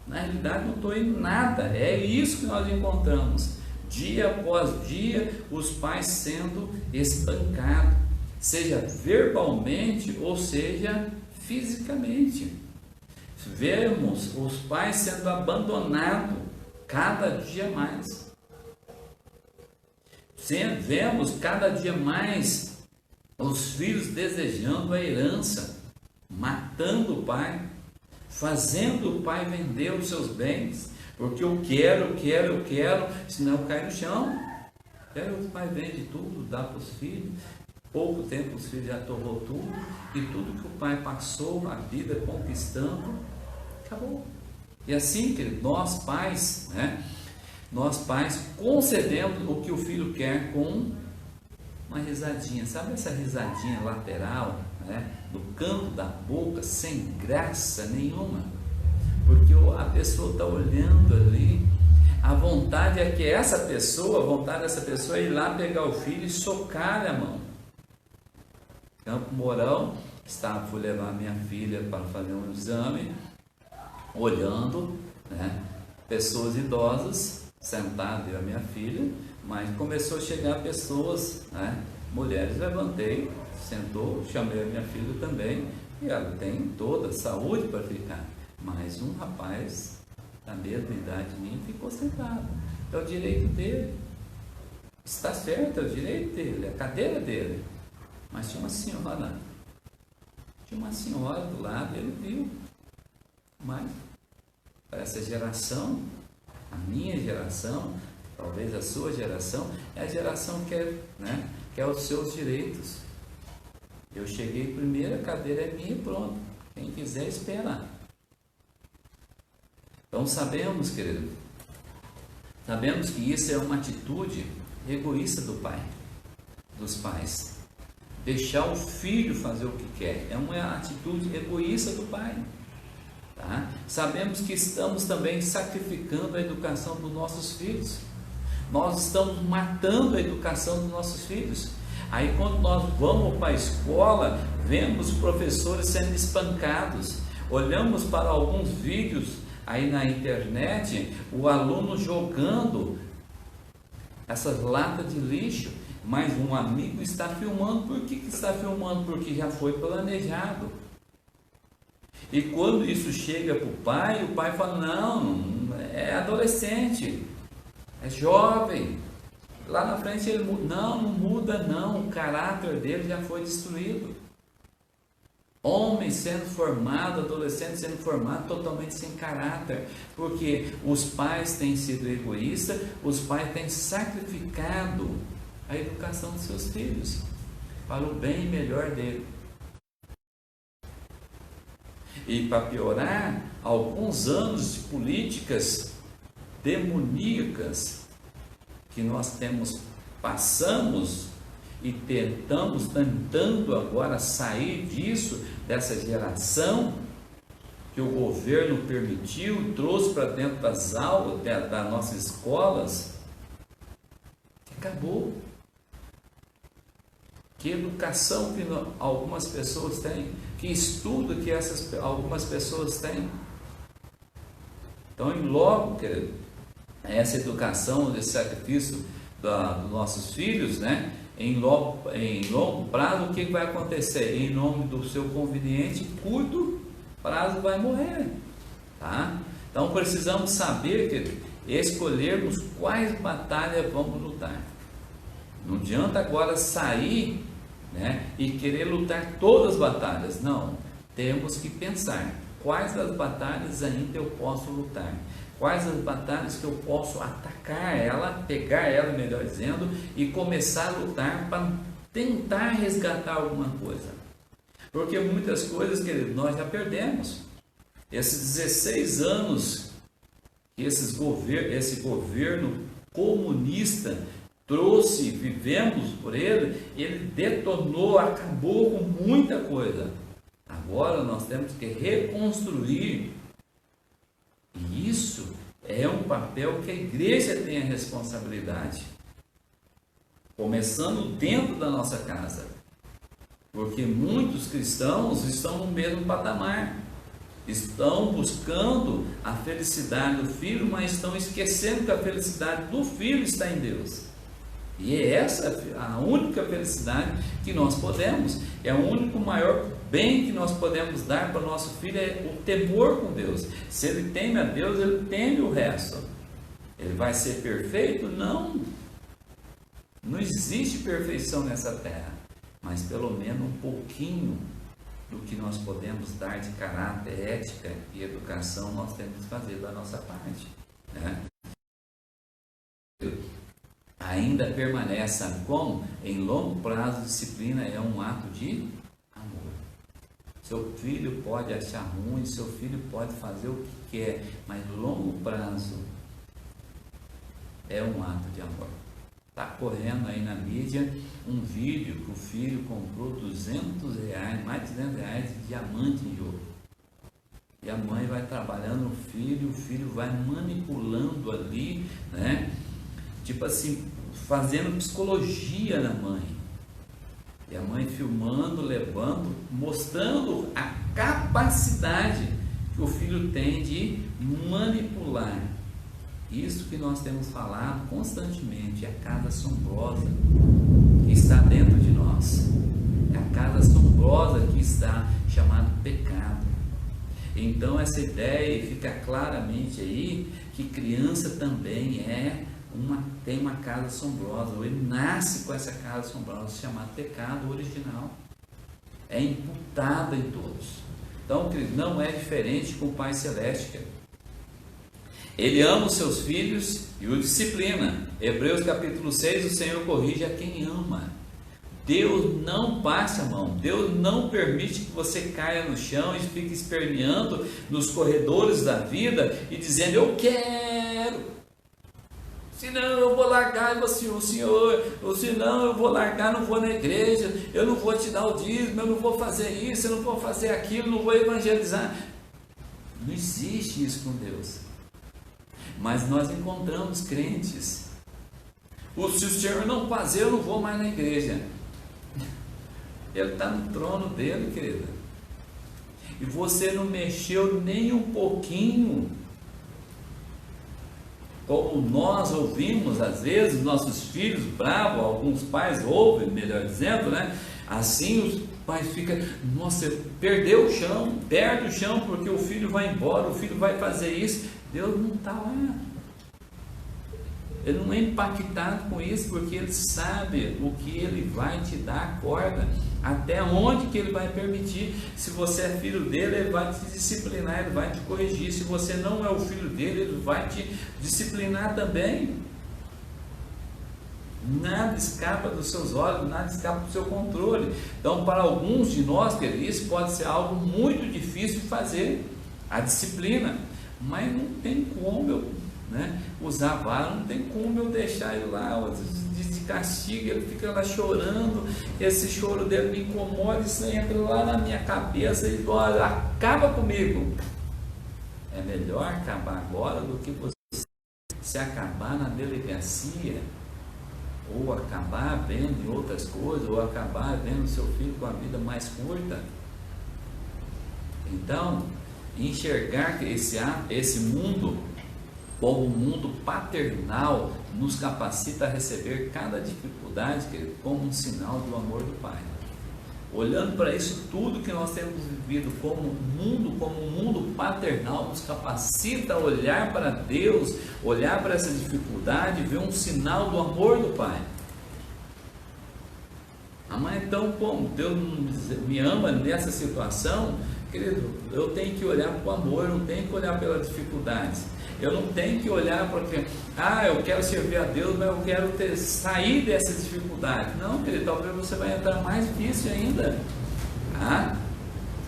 Na realidade, não estou indo nada. É isso que nós encontramos. Dia após dia, os pais sendo espancados, seja verbalmente ou seja fisicamente. Vemos os pais sendo abandonados cada dia mais. Vemos cada dia mais os filhos desejando a herança, matando o pai, fazendo o pai vender os seus bens, porque eu quero, senão cai no chão. Aí o pai vende tudo, dá para os filhos. Pouco tempo os filhos já torrou tudo, e tudo que o pai passou a vida conquistando, acabou. E assim, querido, nós pais, né? Nós pais concedemos o que o filho quer com uma risadinha, sabe essa risadinha lateral, né? No canto da boca, sem graça nenhuma, porque a pessoa está olhando ali. A vontade é que a vontade dessa pessoa é ir lá pegar o filho e socar a mão. Campo Mourão, fui levar minha filha para fazer um exame, olhando, né, pessoas idosas sentadas, eu e a minha filha, mas começou a chegar pessoas, né, mulheres. Levantei, sentou, chamei a minha filha também, e ela tem toda a saúde para ficar, mas um rapaz da mesma idade minha ficou sentado. É o direito dele, está certo, é o direito dele, é a cadeira dele. Mas tinha uma senhora do lado, ele viu. Mas para essa geração, a minha geração, talvez a sua geração, é a geração que quer os seus direitos. Eu cheguei primeiro, a cadeira é minha e pronto. Quem quiser, espera. Então sabemos, querido, sabemos que isso é uma atitude egoísta dos pais. Deixar o filho fazer o que quer é uma atitude egoísta do pai. Tá? Sabemos que estamos também sacrificando a educação dos nossos filhos. Nós estamos matando a educação dos nossos filhos. Aí quando nós vamos para a escola, vemos professores sendo espancados. Olhamos para alguns vídeos aí na internet, o aluno jogando essas latas de lixo, mas um amigo está filmando. Por que está filmando? Porque já foi planejado. E quando isso chega para o pai fala, não, é adolescente, é jovem, lá na frente ele muda. Não muda não, o caráter dele já foi destruído. Homens sendo formados, adolescentes sendo formados totalmente sem caráter, porque os pais têm sido egoístas, os pais têm sacrificado a educação dos seus filhos para o bem e melhor dele. E para piorar, alguns anos de políticas demoníacas que nós passamos e tentando agora sair disso, dessa geração que o governo permitiu, trouxe para dentro das aulas, das nossas escolas. Acabou. Que educação que algumas pessoas têm, que estudo que algumas pessoas têm. Então, logo, querido, essa educação, esse sacrifício dos nossos filhos, né? Em longo prazo, o que vai acontecer? Em nome do seu conveniente, curto prazo vai morrer, tá? Então precisamos saber, querido, escolhermos quais batalhas vamos lutar. Não adianta agora sair, né, e querer lutar todas as batalhas. Não, temos que pensar quais das batalhas ainda eu posso lutar. Quais as batalhas que eu posso atacar ela, pegar ela, melhor dizendo, e começar a lutar para tentar resgatar alguma coisa. Porque muitas coisas, querido, nós já perdemos. Esses 16 anos que esse governo comunista trouxe, vivemos por ele detonou, acabou com muita coisa. Agora nós temos que reconstruir. E isso é um papel que a igreja tem a responsabilidade, começando dentro da nossa casa, porque muitos cristãos estão no mesmo patamar, estão buscando a felicidade do filho, mas estão esquecendo que a felicidade do filho está em Deus. E é essa a única felicidade que nós podemos, é o único maior bem que nós podemos dar para o nosso filho, é o temor com Deus. Se ele teme a Deus, ele teme o resto. Ele vai ser perfeito? Não. Não existe perfeição nessa terra, mas pelo menos um pouquinho do que nós podemos dar de caráter, ética e educação, nós temos que fazer da nossa parte, né? Ainda permanece, sabe como? Em longo prazo, disciplina é um ato de amor. Seu filho pode achar ruim, seu filho pode fazer o que quer, mas longo prazo é um ato de amor. Está correndo aí na mídia um vídeo que o filho comprou R$200, mais de R$200 de diamante em jogo. E a mãe vai trabalhando o filho vai manipulando ali, né? Tipo assim, fazendo psicologia na mãe. E a mãe filmando, levando, mostrando a capacidade que o filho tem de manipular. Isso que nós temos falado constantemente, é a casa assombrosa que está dentro de nós. É a casa assombrosa que está chamada pecado. Então essa ideia fica claramente aí que criança também tem uma casa assombrosa, ou ele nasce com essa casa assombrosa, chamada pecado original, é imputada em todos. Então, não é diferente com o Pai Celeste. Ele ama os seus filhos e o disciplina. Hebreus capítulo 6, o Senhor corrige a quem ama. Deus não passa a mão, Deus não permite que você caia no chão e fique esperneando nos corredores da vida e dizendo, eu quero. Senão eu vou largar o Senhor, ou senão eu vou largar, não vou na igreja, eu não vou te dar o dízimo, eu não vou fazer isso, eu não vou fazer aquilo, não vou evangelizar. Não existe isso com Deus. Mas nós encontramos crentes. Se o Senhor não fazer, eu não vou mais na igreja. Ele está no trono dele, querida. E você não mexeu nem um pouquinho. Como nós ouvimos, às vezes, nossos filhos bravos, alguns pais ouvem, melhor dizendo, né? Assim os pais ficam, nossa, perdeu o chão, perde o chão porque o filho vai embora, o filho vai fazer isso. Deus não está lá. ele não é impactado com isso, porque ele sabe o que ele vai te dar a corda, até onde que ele vai permitir. Se você é filho dele, ele vai te disciplinar, ele vai te corrigir. Se você não é o filho dele, ele vai te disciplinar também. Nada escapa dos seus olhos, nada escapa do seu controle. Então, para alguns de nós, queridos, isso pode ser algo muito difícil de fazer, a disciplina, mas não tem como eu, usar a vara, não tem como eu deixar ele lá de castigo, ele fica lá chorando, esse choro dele me incomoda, isso entra lá na minha cabeça e olha, acaba comigo. É melhor acabar agora do que você se acabar na delegacia, ou acabar vendo em outras coisas, ou acabar vendo seu filho com a vida mais curta. Então, enxergar que esse mundo como um mundo paternal nos capacita a receber cada dificuldade como um sinal do amor do Pai. Olhando para isso tudo que nós temos vivido como um mundo paternal, nos capacita a olhar para Deus, olhar para essa dificuldade e ver um sinal do amor do Pai. Mas então, como Deus me ama nessa situação, querido, eu tenho que olhar para o amor, eu não tenho que olhar pelas dificuldades. Eu não tenho que olhar porque, eu quero servir a Deus, mas eu quero sair dessa dificuldade. Não, querido, talvez você vai entrar mais difícil ainda.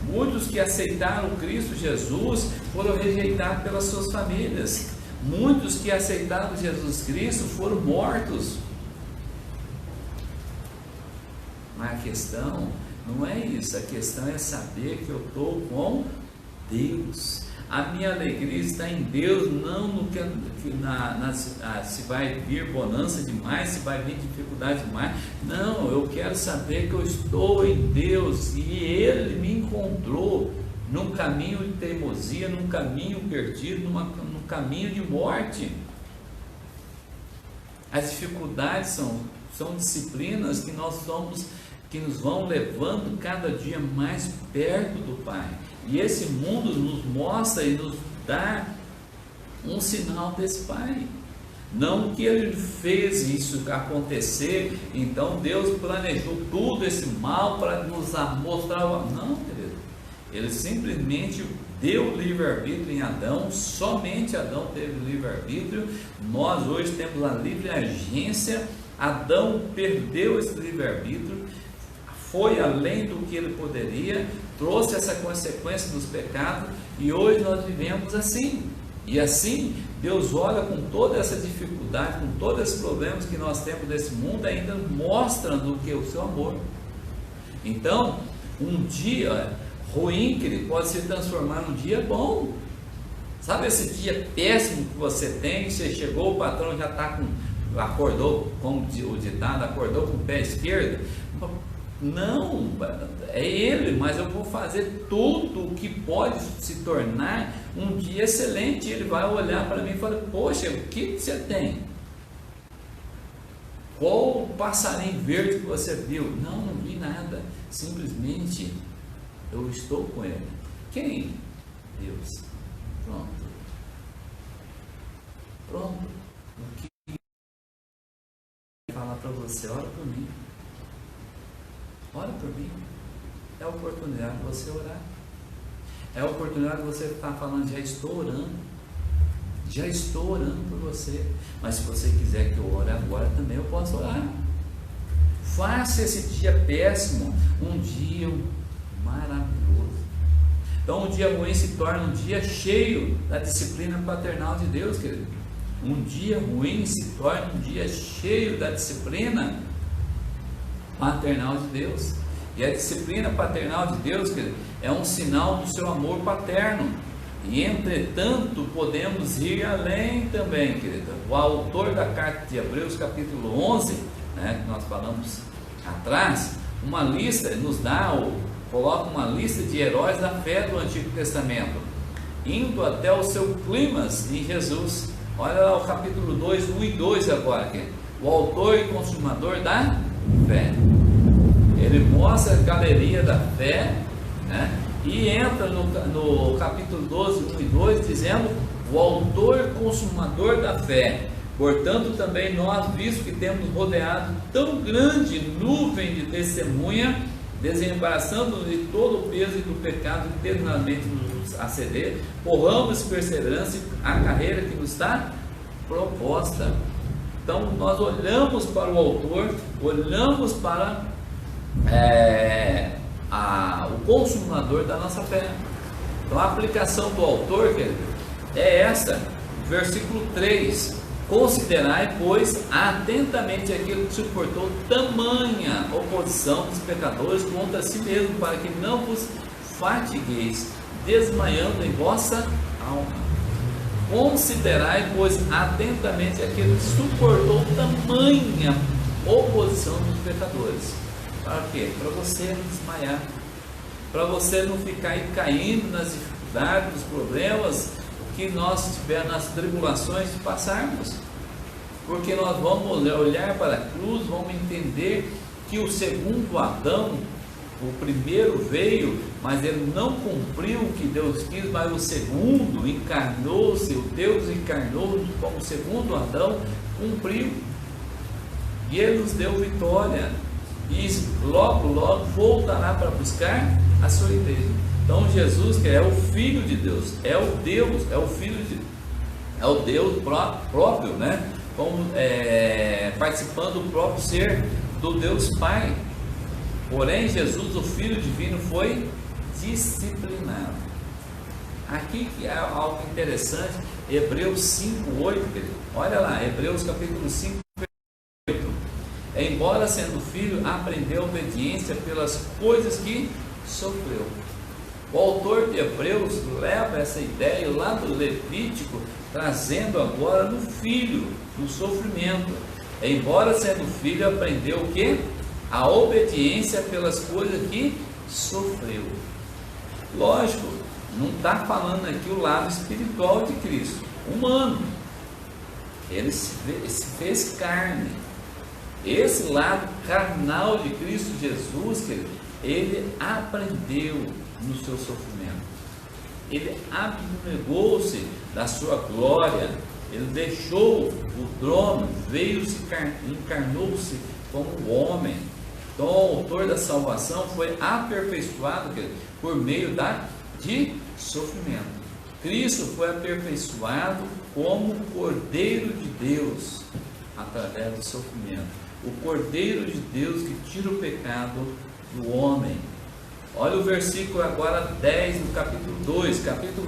Muitos que aceitaram Cristo Jesus foram rejeitados pelas suas famílias. Muitos que aceitaram Jesus Cristo foram mortos. Mas a questão não é isso, a questão é saber que eu estou com Deus. A minha alegria está em Deus, não no que se vai vir bonança demais, se vai vir dificuldade demais. Não, eu quero saber que eu estou em Deus e Ele me encontrou num caminho de teimosia, num caminho perdido, num caminho de morte. As dificuldades são disciplinas que que nos vão levando cada dia mais perto do Pai. E esse mundo nos mostra e nos dá um sinal desse Pai. Não que Ele fez isso acontecer, então Deus planejou tudo esse mal para nos mostrar. Não, querido. Ele simplesmente deu livre-arbítrio em Adão, somente Adão teve livre-arbítrio. Nós hoje temos a livre agência. Adão perdeu esse livre-arbítrio, foi além do que ele poderia, trouxe essa consequência dos pecados, e hoje nós vivemos assim. E assim, Deus olha com toda essa dificuldade, com todos esses problemas que nós temos nesse mundo, ainda mostrando que o seu amor. Então, um dia ruim que ele pode se transformar num dia bom. Sabe esse dia péssimo que você tem, você chegou, o patrão já está acordou, como o ditado, acordou com o pé esquerdo? Não, é ele, mas eu vou fazer tudo o que pode se tornar um dia excelente. Ele vai olhar para mim e falar: poxa, o que você tem? Qual o passarinho verde que você viu? Não vi nada, simplesmente eu estou com ele. Quem? Deus. Pronto. O que eu falar para você? Ora por mim. Ora por mim. É a oportunidade de você orar. É a oportunidade de você estar falando: já estou orando. Já estou orando por você. Mas se você quiser que eu ore agora, também eu posso orar. Faça esse dia péssimo um dia maravilhoso. Então, um dia ruim se torna um dia cheio da disciplina paternal de Deus, querido. Um dia ruim se torna um dia cheio da disciplina paternal de Deus. E a disciplina paternal de Deus, querido, é um sinal do seu amor paterno. E entretanto, podemos ir além também, querido. O autor da carta de Hebreus, capítulo 11, que nós falamos atrás, uma lista, coloca uma lista de heróis da fé do Antigo Testamento, indo até o seu clímax em Jesus. Olha lá o capítulo 2, 1 e 2 agora, aqui. O autor e consumador da fé. Ele mostra a galeria da fé, e entra no capítulo 12, 1 e 2, dizendo: o autor e consumador da fé, Portanto, também nós, visto que temos rodeado tão grande nuvem de testemunha, desembaraçando-nos de todo o peso e do pecado que eternamente nos assedia, corramos perseverança a carreira que nos está proposta. Então, nós olhamos para o autor, olhamos para o consumador da nossa fé. Então, a aplicação do autor, querido, é essa, versículo 3. Considerai, pois, atentamente aquilo que suportou tamanha oposição dos pecadores contra si mesmo, para que não vos fatigueis, desmaiando em vossa alma. Considerai, pois, atentamente aquilo que suportou tamanha oposição dos pecadores. Para quê? Para você não desmaiar, para você não ficar aí caindo nas dificuldades, nos problemas que nós tivermos, nas tribulações de passarmos, porque nós vamos olhar para a cruz, vamos entender que o segundo Adão, o primeiro veio, mas ele não cumpriu o que Deus quis, mas o segundo encarnou-se, o Deus encarnou como o segundo Adão, cumpriu, e ele nos deu vitória, e logo voltará para buscar a sua igreja. Então Jesus, que é o Filho de Deus, é o Deus, é o Filho de Deus, é o Deus próprio, né? Como, participando do próprio ser do Deus Pai. Porém, Jesus, o Filho Divino, foi disciplinado. Aqui que é algo interessante, Hebreus 5:8, olha lá, Hebreus capítulo 5, 8. Embora sendo filho, aprendeu obediência pelas coisas que sofreu. O autor de Hebreus leva essa ideia lá do Levítico, trazendo agora no filho, no sofrimento. Embora sendo filho, aprendeu o que? A obediência pelas coisas que sofreu. Lógico, não está falando aqui o lado espiritual de Cristo, humano. Ele se fez carne. Esse lado carnal de Cristo Jesus, querido, ele aprendeu no seu sofrimento. Ele abnegou-se da sua glória. Ele deixou o trono, encarnou-se como homem. Então, o autor da salvação foi aperfeiçoado, querido, por meio de sofrimento. Cristo foi aperfeiçoado como Cordeiro de Deus através do sofrimento. O Cordeiro de Deus que tira o pecado do homem. Olha o versículo agora 10 do capítulo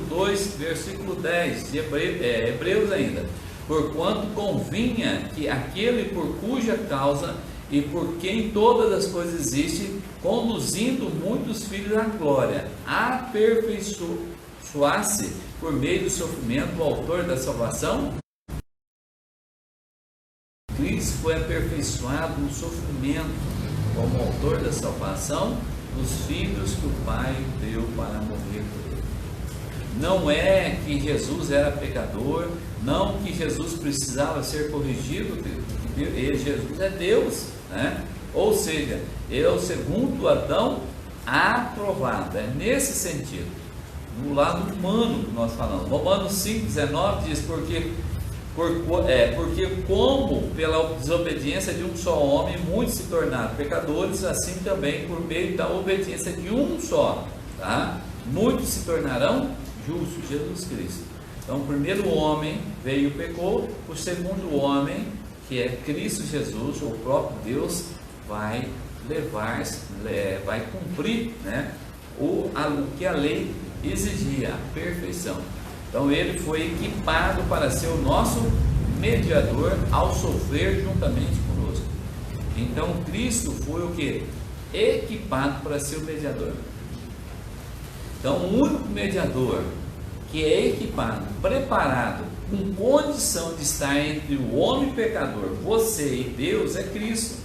2, versículo 10 de Hebreus ainda. Porquanto convinha que aquele por cuja causa e por quem todas as coisas existem, conduzindo muitos filhos à glória, aperfeiçoasse por meio do sofrimento o autor da salvação. Cristo foi aperfeiçoado no sofrimento como autor da salvação dos filhos que o Pai deu para morrer por ele. Não é que Jesus era pecador, não que Jesus precisava ser corrigido, Jesus é Deus, né? Ou seja, ele é o segundo Adão aprovado, é nesse sentido, no lado humano que nós falamos. Romanos 5,19 diz, porque como pela desobediência de um só homem muitos se tornaram pecadores, assim também por meio da obediência de um só, tá? Muitos se tornarão justos, Jesus Cristo. Então o primeiro homem veio e pecou, o segundo homem, que é Cristo Jesus, o próprio Deus, vai cumprir, né, o que a lei exigia, a perfeição. Então ele foi equipado para ser o nosso mediador ao sofrer juntamente conosco. Então Cristo foi o que? Equipado para ser o mediador. Então o único mediador que é equipado, preparado, com condição de estar entre o homem pecador, você e Deus, é Cristo.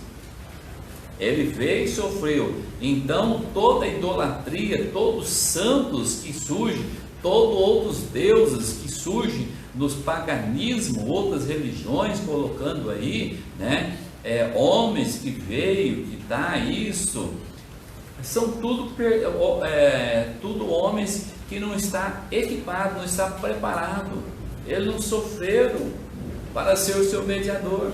Ele veio e sofreu. Então toda idolatria, todos os santos que surgem, todos outros deuses que surgem nos paganismos, outras religiões colocando aí, né, homens que veio, que dá isso, são tudo homens que não está equipado, não está preparado. Eles não sofreram para ser o seu mediador.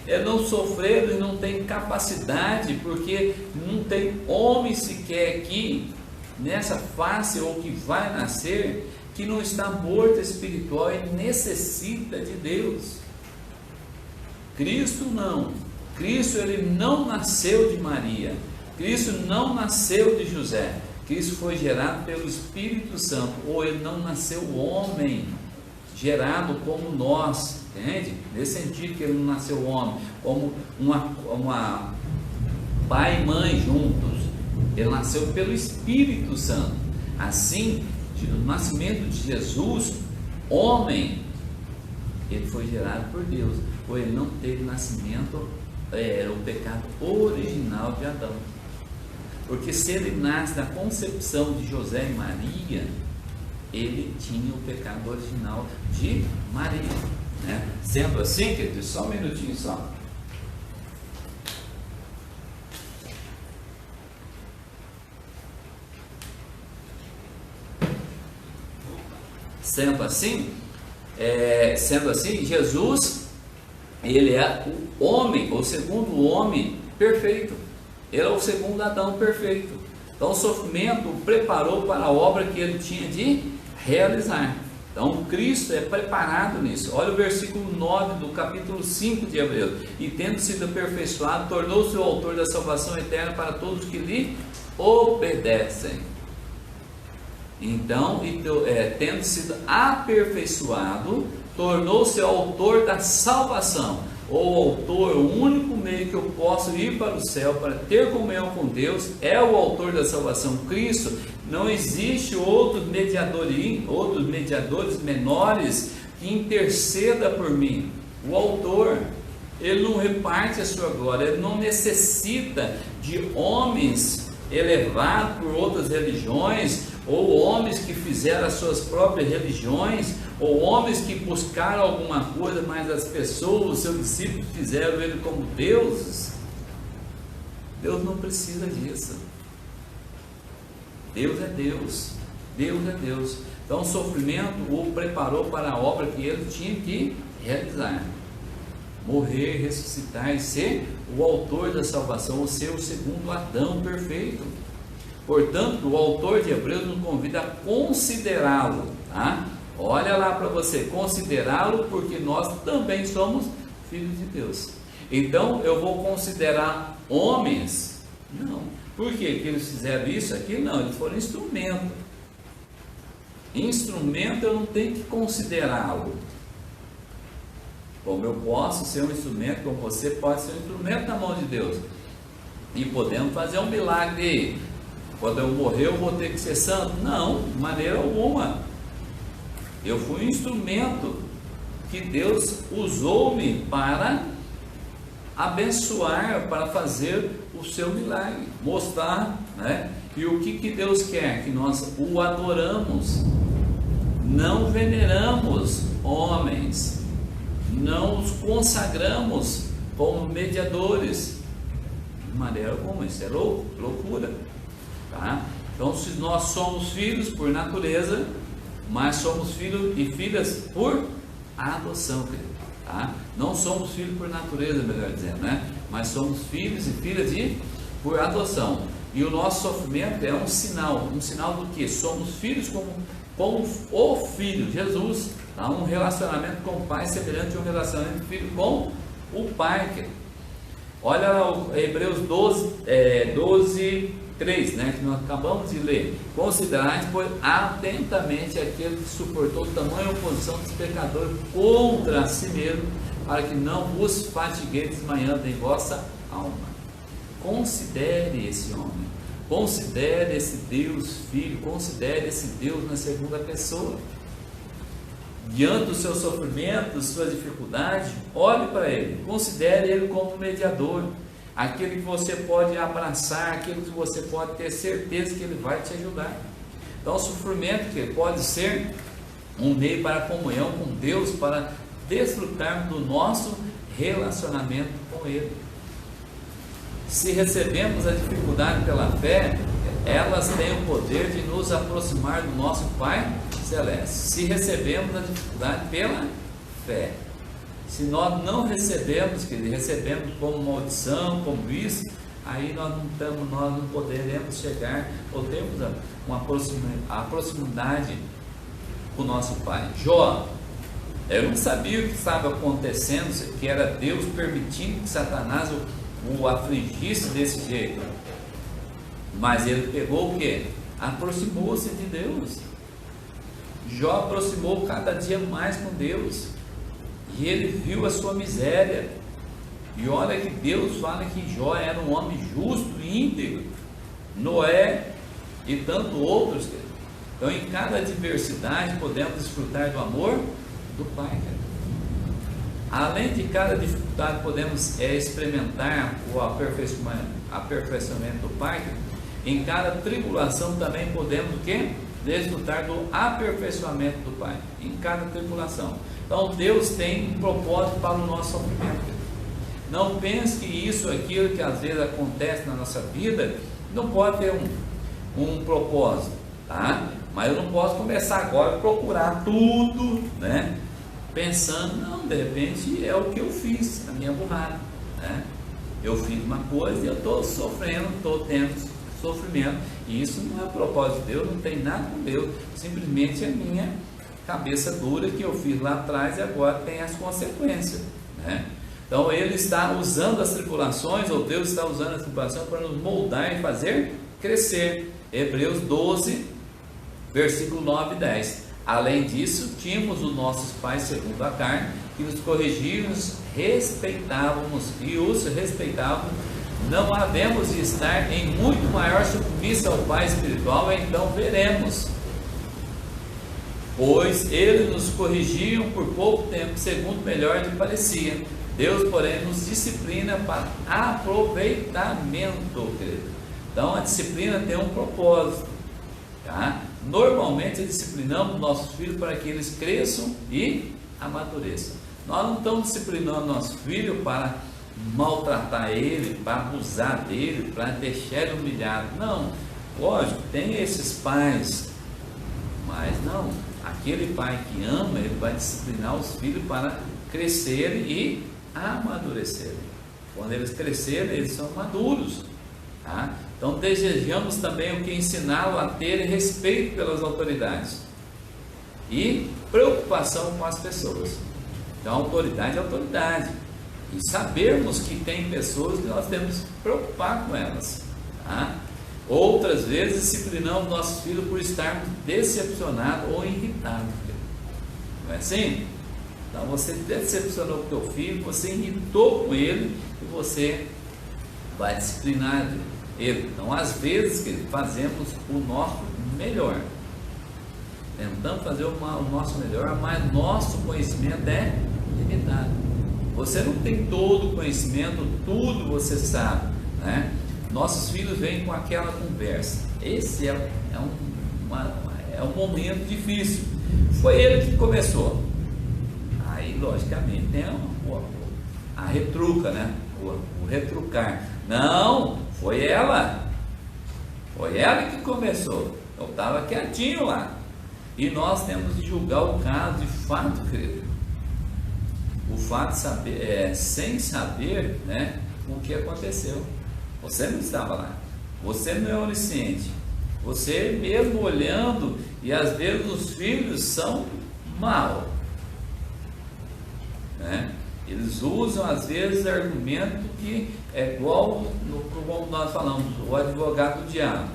É não sofrer e não tem capacidade, porque não tem homem sequer aqui, nessa face ou que vai nascer, que não está morto espiritual e necessita de Deus. Cristo não. Cristo ele não nasceu de Maria. Cristo não nasceu de José. Cristo foi gerado pelo Espírito Santo. Ou ele não nasceu homem, gerado como nós. Entende? Nesse sentido que ele não nasceu homem, como uma pai e mãe juntos. Ele nasceu pelo Espírito Santo. Assim, no nascimento de Jesus, homem, ele foi gerado por Deus. Ou ele não teve nascimento, era o pecado original de Adão. Porque se ele nasce da concepção de José e Maria, ele tinha o pecado original de Maria. Né? Sendo assim, querido, só um minutinho só. Sendo assim, Jesus, ele é o homem, o segundo homem perfeito. Ele é o segundo Adão perfeito. Então o sofrimento o preparou para a obra que ele tinha de realizar. Então Cristo é preparado nisso. Olha o versículo 9 do capítulo 5 de Hebreus. E tendo sido aperfeiçoado, tornou-se o autor da salvação eterna para todos que lhe obedecem. Então, tendo sido aperfeiçoado, tornou-se o autor da salvação, ou autor, o único meio que eu posso ir para o céu, para ter comunhão com Deus, é o autor da salvação, Cristo. Não existe outros mediadores menores que interceda por mim. O autor, ele não reparte a sua glória, ele não necessita de homens elevados por outras religiões, ou homens que fizeram as suas próprias religiões, ou homens que buscaram alguma coisa, mas as pessoas, os seus discípulos, fizeram ele como deuses. Deus não precisa disso. Deus é Deus. Deus é Deus. Então o sofrimento o preparou para a obra que ele tinha que realizar. Morrer, ressuscitar e ser o autor da salvação, ou ser o segundo Adão perfeito. Portanto, o autor de Hebreus nos convida a considerá-lo, tá? Olha lá para você, considerá-lo, porque nós também somos filhos de Deus. Então, eu vou considerar homens? Não. Por quê? Que eles fizeram isso aqui? Não, eles foram instrumento. Instrumento eu não tenho que considerá-lo. Como eu posso ser um instrumento, como você pode ser um instrumento na mão de Deus. E podemos fazer um milagre. Quando eu morrer, eu vou ter que ser santo? Não, de maneira alguma. Eu fui um instrumento que Deus usou-me para abençoar, para fazer o seu milagre, mostrar, né? E o que Deus quer? Que nós o adoramos, não veneramos homens, não os consagramos como mediadores, de maneira alguma. Isso é loucura. Tá? Então, se nós somos filhos por natureza, mas somos filhos e filhas por adoção, querido, tá? Não somos filhos por natureza, melhor dizendo, né? Mas somos filhos e filhas por adoção. E o nosso sofrimento é um sinal do que? Somos filhos como o Filho, Jesus, tá? Um relacionamento com o Pai semelhante a um relacionamento do Filho com o Pai, querido. Olha lá o Hebreus 12, 3, né, que nós acabamos de ler. Considerai, pois, atentamente aquele que suportou tamanha oposição dos pecadores contra si mesmo, para que não vos fatigueis desmanhando em vossa alma. Considere esse homem, considere esse Deus Filho, considere esse Deus na segunda pessoa. Diante do seu sofrimento, suas dificuldades, olhe para ele, considere ele como mediador, aquele que você pode abraçar, aquele que você pode ter certeza que ele vai te ajudar. Então o sofrimento que pode ser um meio para a comunhão com Deus, para desfrutarmos do nosso relacionamento com ele. Se recebemos a dificuldade pela fé, elas têm o poder de nos aproximar do nosso Pai Celeste. Se recebemos a dificuldade pela fé, Se nós não recebemos, que recebemos como maldição, como isso, aí nós não poderemos chegar, ou temos a proximidade com o nosso Pai. Jó, eu não sabia o que estava acontecendo, que era Deus permitindo que Satanás o afligisse desse jeito. Mas ele pegou o quê? Aproximou-se de Deus. Jó aproximou cada dia mais com Deus. E ele viu a sua miséria. E olha que Deus fala que Jó era um homem justo e íntegro. Noé e tanto outros. Então, em cada adversidade, podemos desfrutar do amor do Pai. Além de cada dificuldade, podemos experimentar o aperfeiçoamento do Pai. Em cada tribulação também podemos o quê? Desfrutar do aperfeiçoamento do Pai. Em cada tribulação. Então, Deus tem um propósito para o nosso sofrimento. Não pense que isso, aquilo que às vezes acontece na nossa vida, não pode ter um propósito, tá? Mas eu não posso começar agora a procurar tudo, né? Pensando, não, de repente é o que eu fiz, a minha burrada, né? Eu fiz uma coisa e eu estou sofrendo, estou tendo sofrimento, e isso não é propósito de Deus, não tem nada com Deus, simplesmente é minha cabeça dura que eu fiz lá atrás e agora tem as consequências, né? Então ele está usando as tribulações, ou Deus está usando as tribulações para nos moldar e fazer crescer. Hebreus 12, versículo 9 e 10. Além disso, tínhamos os nossos pais segundo a carne, que nos corrigiam, nos respeitávamos e os respeitávamos. Não havemos de estar em muito maior submissa ao Pai espiritual, então veremos. Pois eles nos corrigiam por pouco tempo, segundo melhor lhe parecia. Deus, porém, nos disciplina para aproveitamento, querido. Então, a disciplina tem um propósito, tá? Normalmente, disciplinamos nossos filhos para que eles cresçam e amadureçam. Nós não estamos disciplinando nosso filho para maltratar ele, para abusar dele, para deixar ele humilhado. Não, lógico, tem esses pais, mas não. Aquele pai que ama, ele vai disciplinar os filhos para crescerem e amadurecerem. Quando eles crescerem, eles são maduros, tá? Então desejamos também o que ensiná-lo a ter respeito pelas autoridades e preocupação com as pessoas. Então autoridade é autoridade, e sabermos que tem pessoas que nós temos que preocupar com elas, tá? Outras vezes disciplinamos nossos filhos por estarmos decepcionados ou irritados. Não é assim? Então você decepcionou com o teu filho, você irritou com ele e você vai disciplinar ele. Então às vezes que fazemos o nosso melhor, tentamos fazer o nosso melhor, mas nosso conhecimento é limitado. Você não tem todo o conhecimento, tudo você sabe, né? Nossos filhos vêm com aquela conversa. Esse é um momento difícil. Foi ele que começou. Aí, logicamente, tem a retruca, né? O retrucar. Não, foi ela. Foi ela que começou. Eu estava quietinho lá. E nós temos de julgar o caso de fato, querido. O fato de saber, sem saber, né, o que aconteceu. Você não estava lá, você não é onisciente, você mesmo olhando, e às vezes os filhos são maus, né? Eles usam às vezes argumento que é igual, como nós falamos, o advogado do diabo,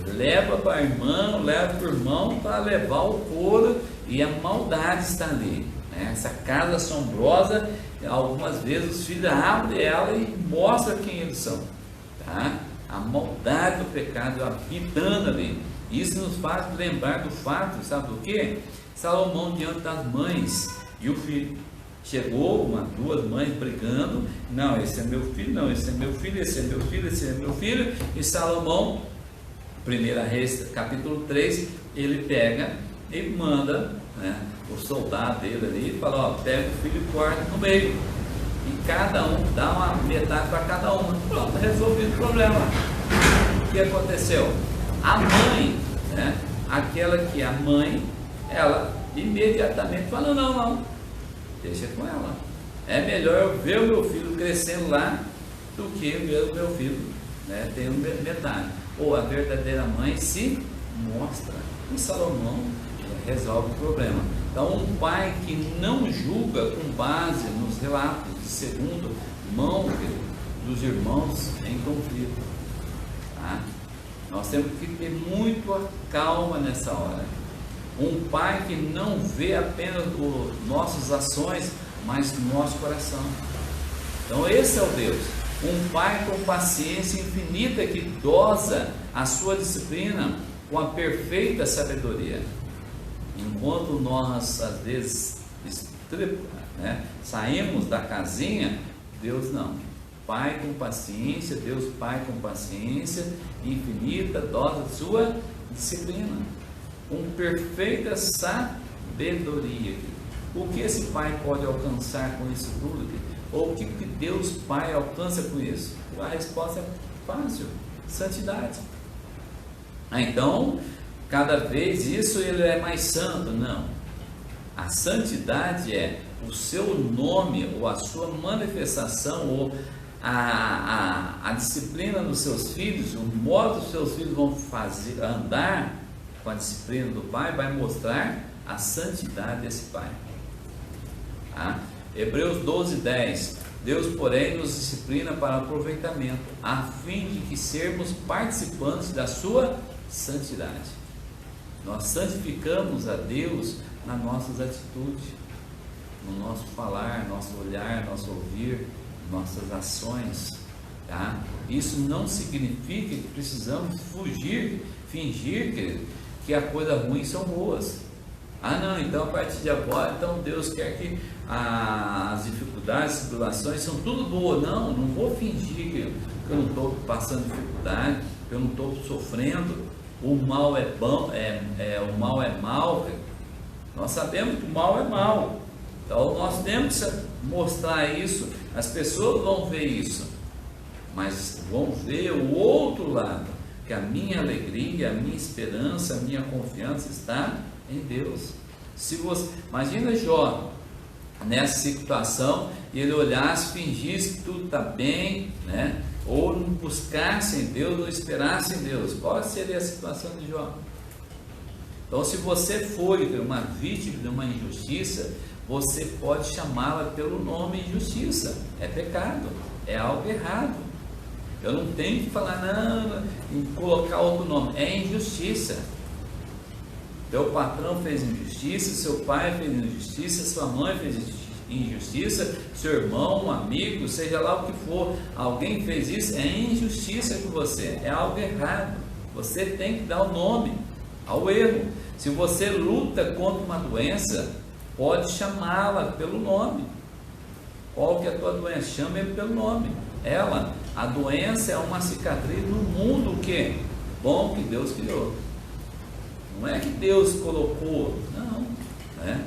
leva para a irmã, leva para o irmão para levar o couro, e a maldade está ali, né? Essa casa assombrosa, algumas vezes os filhos abrem ela e mostram quem eles são. Tá? A maldade do pecado habitando ali. Isso nos faz lembrar do fato, sabe do que? Salomão diante das mães e o filho. Chegou duas mães brigando. Não, esse é meu filho, não, esse é meu filho, esse é meu filho, esse é meu filho. E Salomão, 1 Reis, capítulo 3, ele pega e manda, né, o soldado dele ali, e fala, ó, pega o filho e corta no meio. E cada um dá uma metade para cada uma. Pronto, resolvido o problema. O que aconteceu? A mãe, né, aquela que é a mãe, ela imediatamente fala, não, deixa com ela. É melhor eu ver o meu filho crescendo lá do que ver o meu filho, né, tendo metade. Ou a verdadeira mãe se mostra. E Salomão resolve o problema. Então, um pai que não julga com base nos relatos de segundo mão dos irmãos em conflito. Tá? Nós temos que ter muito calma nessa hora. Um pai que não vê apenas nossas ações, mas o nosso coração. Então esse é o Deus. Um pai com paciência infinita que dosa a sua disciplina com a perfeita sabedoria. Enquanto nós às vezes saímos da casinha, Deus não. Pai com paciência, Deus Pai com paciência infinita, dosa a sua disciplina com perfeita sabedoria. O que esse pai pode alcançar com isso tudo? Ou o que Deus Pai alcança com isso? A resposta é fácil: santidade. Então, cada vez isso ele é mais santo? Não. A santidade é o seu nome, ou a sua manifestação, ou a disciplina dos seus filhos, o modo que os seus filhos vão andar com a disciplina do Pai, vai mostrar a santidade desse Pai. Tá? Hebreus 12:10. Deus, porém, nos disciplina para aproveitamento, a fim de que sermos participantes da sua santidade. Nós santificamos a Deus nas nossas atitudes, no nosso falar, nosso olhar, nosso ouvir, nossas ações. Tá? Isso não significa que precisamos fingir que a coisa ruim são boas. Não, então a partir de agora, então Deus quer que as dificuldades, as tribulações são tudo boas. Não vou fingir que eu não estou passando dificuldade, que eu não estou sofrendo. O mal é bom, o mal é mal. Nós sabemos que o mal é mal. Então nós temos que mostrar isso. As pessoas vão ver isso, mas vão ver o outro lado, que a minha alegria, a minha esperança, a minha confiança está em Deus. Se você imagina Jó nessa situação, e ele olhasse, fingisse que tudo está bem, né? Ou não buscasse em Deus, não esperasse em Deus, qual seria a situação de Jó? Então, se você foi uma vítima de uma injustiça, você pode chamá-la pelo nome injustiça. É pecado, é algo errado. Eu não tenho que falar e colocar outro nome. É injustiça. Teu patrão fez injustiça, seu pai fez injustiça, sua mãe fez injustiça, seu irmão, um amigo, seja lá o que for, alguém fez isso, é injustiça com você, é algo errado. Você tem que dar o nome ao erro. Se você luta contra uma doença, pode chamá-la pelo nome. Qual que é a tua doença? Chame ele pelo nome. A doença é uma cicatriz no mundo bom que Deus criou. Não é que Deus colocou, não, né?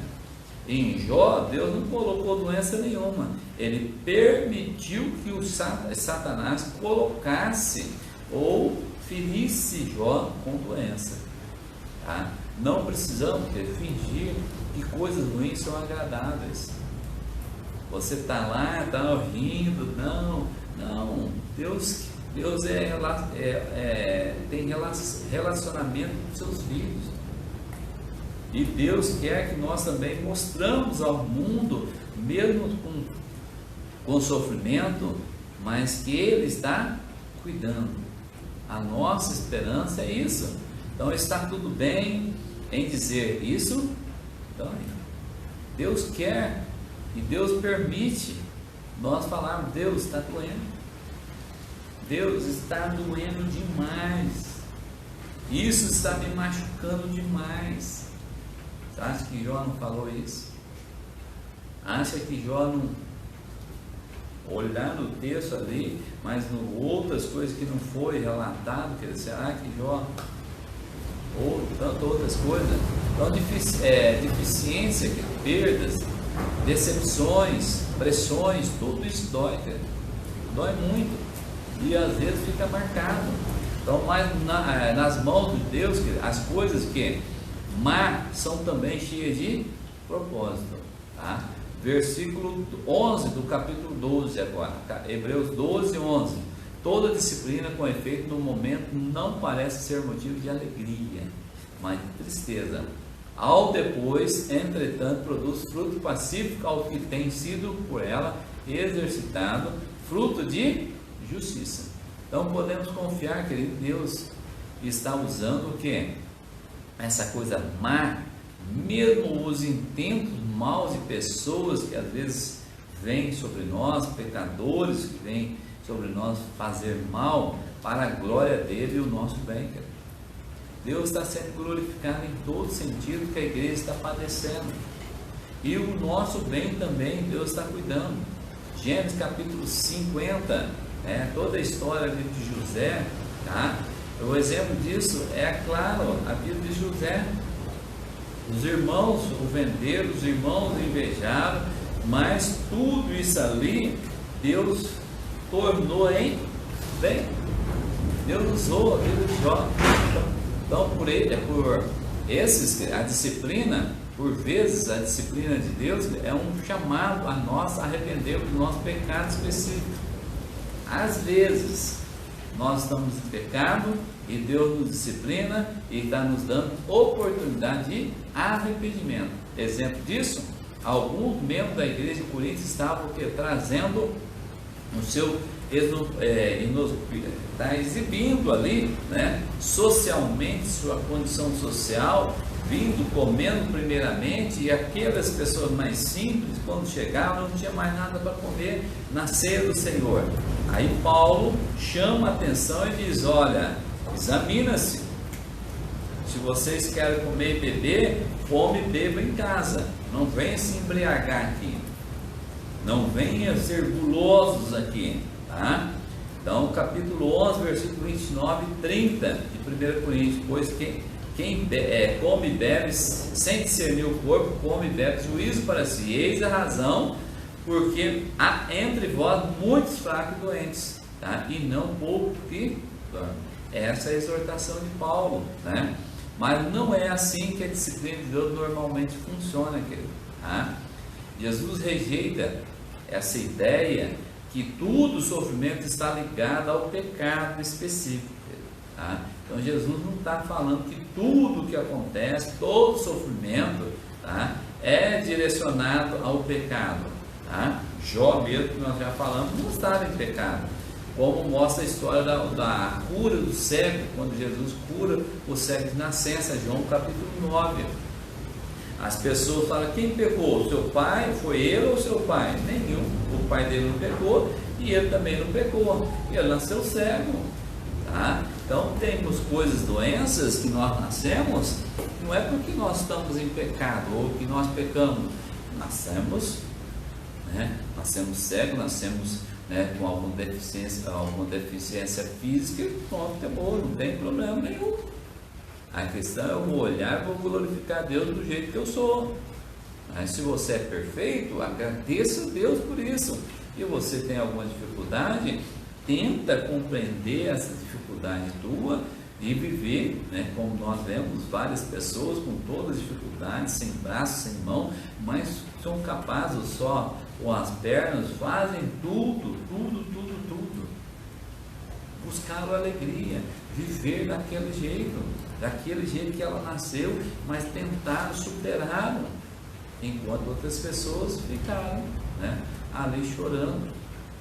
Em Jó, Deus não colocou doença nenhuma. Ele permitiu que o Satanás colocasse ou ferisse Jó com doença. Tá? Não precisamos fingir que coisas ruins são agradáveis. Você está lá, está rindo, não. Deus tem relacionamento com seus filhos. E Deus quer que nós também mostramos ao mundo, mesmo com sofrimento, mas que Ele está cuidando. A nossa esperança é isso. Então está tudo bem em dizer isso. Então, Deus quer e Deus permite nós falarmos: Deus está doendo. Deus está doendo demais. Isso está me machucando demais. Você acha que Jó não falou isso? Acha que Jó não olhar no texto ali, mas no outras coisas que não foi relatado, será que Jó ou tantas outras coisas? Então deficiência, perdas, decepções, pressões, tudo isso dói, cara. Dói muito. E às vezes fica marcado. Então, mas nas mãos de Deus, as coisas que má são também cheias de propósito. Tá? versículo 11 do capítulo 12 agora, Hebreus 12, 11. Toda disciplina com efeito no momento não parece ser motivo de alegria, mas de tristeza. Ao depois, entretanto, produz fruto pacífico ao que tem sido por ela exercitado, fruto de justiça. Então podemos confiar, querido, Deus está usando o que? Essa coisa má, mesmo os intentos maus de pessoas que às vezes vêm sobre nós, pecadores que vêm sobre nós fazer mal, para a glória dele e o nosso bem, querido. Deus está sendo glorificado em todo sentido que a igreja está padecendo, e o nosso bem também Deus está cuidando. Gênesis capítulo 50, toda a história de José, tá? O exemplo disso é, claro, a vida de José. Os irmãos o venderam, os irmãos o invejaram, mas tudo isso ali Deus tornou em bem. Deus usou a vida de Jó. Então, por a disciplina, por vezes, a disciplina de Deus é um chamado a nós arrepender do nosso pecado específico. Às vezes, nós estamos em pecado e Deus nos disciplina e está nos dando oportunidade de arrependimento. Exemplo disso, alguns membros da igreja de Coríntios estavam trazendo no seu está exibindo ali, socialmente, sua condição social, vindo, comendo primeiramente, e aquelas pessoas mais simples, quando chegavam, não tinha mais nada para comer na ceia do Senhor. Aí Paulo chama a atenção e diz: olha, examina-se, se vocês querem comer e beber, come e beba em casa, não venha se embriagar aqui, não venha ser gulosos aqui. Tá? Então, capítulo 11, versículo 29 e 30 de 1 Coríntios: pois quem come e bebe sem discernir o corpo, come e bebe juízo para si. Eis a razão, porque há entre vós muitos fracos e doentes, tá? E não pouco que dormem. Essa é a exortação de Paulo, né? Mas não é assim que a disciplina de Deus normalmente funciona, querido, tá? Jesus rejeita essa ideia que todo sofrimento está ligado ao pecado específico, tá? Então Jesus não está falando que tudo que acontece, todo sofrimento, tá, é direcionado ao pecado, tá? Jó mesmo, que nós já falamos, não estava em pecado, como mostra a história da cura do cego, quando Jesus cura o cego de nascença, João capítulo 9. As pessoas falam: quem pecou? Seu pai? Foi ele ou seu pai? Nenhum. O pai dele não pecou e ele também não pecou. Ele nasceu cego, tá? Então temos coisas, doenças que nós nascemos, não é porque nós estamos em pecado ou que nós pecamos. Nascemos cego, nascemos, com alguma deficiência física, pronto, acabou, não tem problema nenhum. A questão é: eu vou olhar e vou glorificar a Deus do jeito que eu sou. Mas se você é perfeito, agradeça a Deus por isso. E você tem alguma dificuldade, tenta compreender essa dificuldade tua e viver, como nós vemos várias pessoas com todas as dificuldades, sem braço, sem mão, mas são capazes só com as pernas, fazem tudo, buscar a alegria, viver daquele jeito que ela nasceu, mas tentaram, superaram, enquanto outras pessoas ficaram, ali chorando.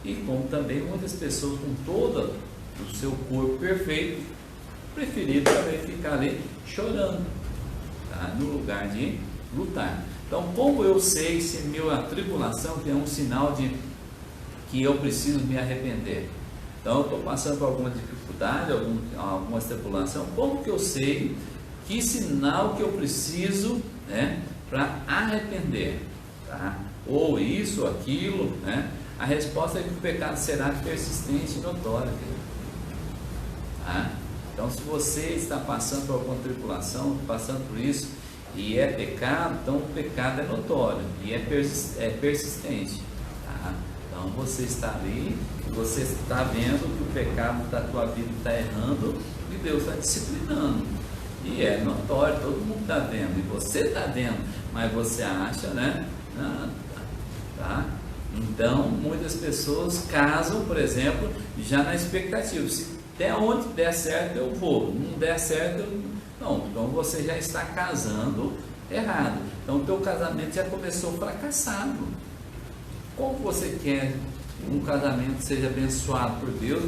E como também muitas pessoas com todo o seu corpo perfeito preferiram também ficar ali chorando, tá? No lugar de lutar. Então, como eu sei se minha tribulação tem um sinal de que eu preciso me arrepender? Então, eu estou passando por alguma dificuldade, alguma tribulação, como que eu sei que sinal que eu preciso, para arrepender, tá? Ou isso, ou aquilo, A resposta é que o pecado será persistente e notório, tá? Então, se você está passando por alguma tribulação, passando por isso, e é pecado, então o pecado é notório e é persistente, tá? Então você está ali, você está vendo que o pecado da tua vida está errando e Deus está disciplinando, e é notório, todo mundo está vendo, e você está vendo, mas você acha, tá? Então, muitas pessoas casam, por exemplo, já na expectativa, se até onde der certo eu vou, não der certo eu não. Então você já está casando errado. Então o teu casamento já começou fracassado. Como você quer um casamento que seja abençoado por Deus?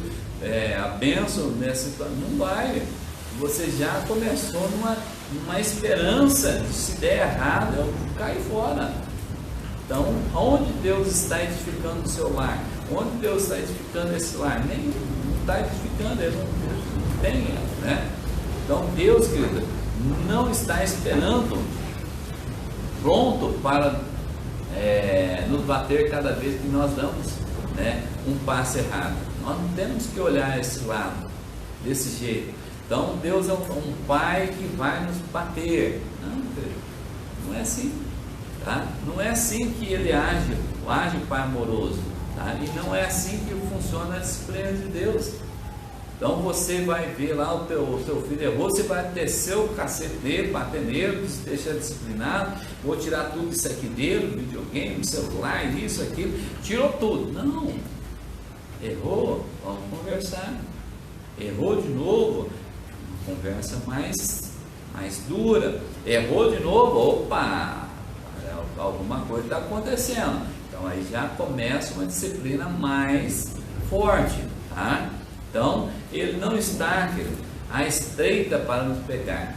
A bênção nessa situação não vai. Você já começou numa esperança de, se der errado eu cair fora. Então, onde Deus está edificando o seu lar? Onde Deus está edificando esse lar? Nem não está edificando, ele não tem, né? Então, Deus, querido, não está esperando pronto para nos bater cada vez que nós damos, né, um passo errado. Nós não temos que olhar esse lado, desse jeito. Então, Deus é um pai que vai nos bater. Não, querido, não é assim. Tá? Não é assim que ele age o pai amoroso, tá? E não é assim que funciona a disciplina de Deus. Então você vai ver lá o seu filho errou, você vai descer o cacete dele, bater nele, deixar disciplinado, vou tirar tudo isso aqui dele, videogame, celular, isso, aquilo, tirou tudo. Não, errou, vamos conversar. Errou de novo, uma conversa mais dura. Errou de novo, opa, alguma coisa está acontecendo. Então aí já começa uma disciplina mais forte, tá? Então ele não está, querido, à estreita para nos pegar.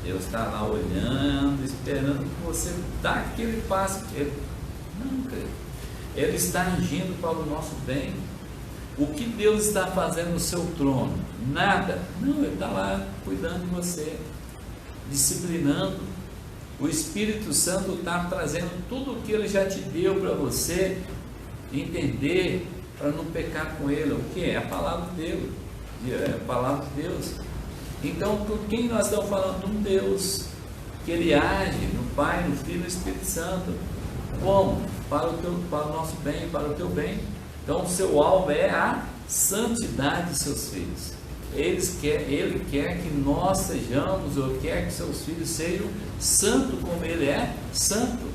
Deus está lá olhando, esperando que você dá aquele passo. Não, querido. Ele está agindo para o nosso bem. O que Deus está fazendo no seu trono? Nada. Não, ele está lá cuidando de você, disciplinando. O Espírito Santo está trazendo tudo o que Ele já te deu para você entender, para não pecar com Ele. O que é? A palavra de Deus. A palavra de Deus. Então, por quem nós estamos falando? De um Deus que Ele age no Pai, no Filho e no Espírito Santo. Como? Para o nosso bem, para o teu bem. Então, o seu alvo é a santidade de seus filhos. Ele quer que nós sejamos, ou quer que seus filhos sejam santos como Ele é santo.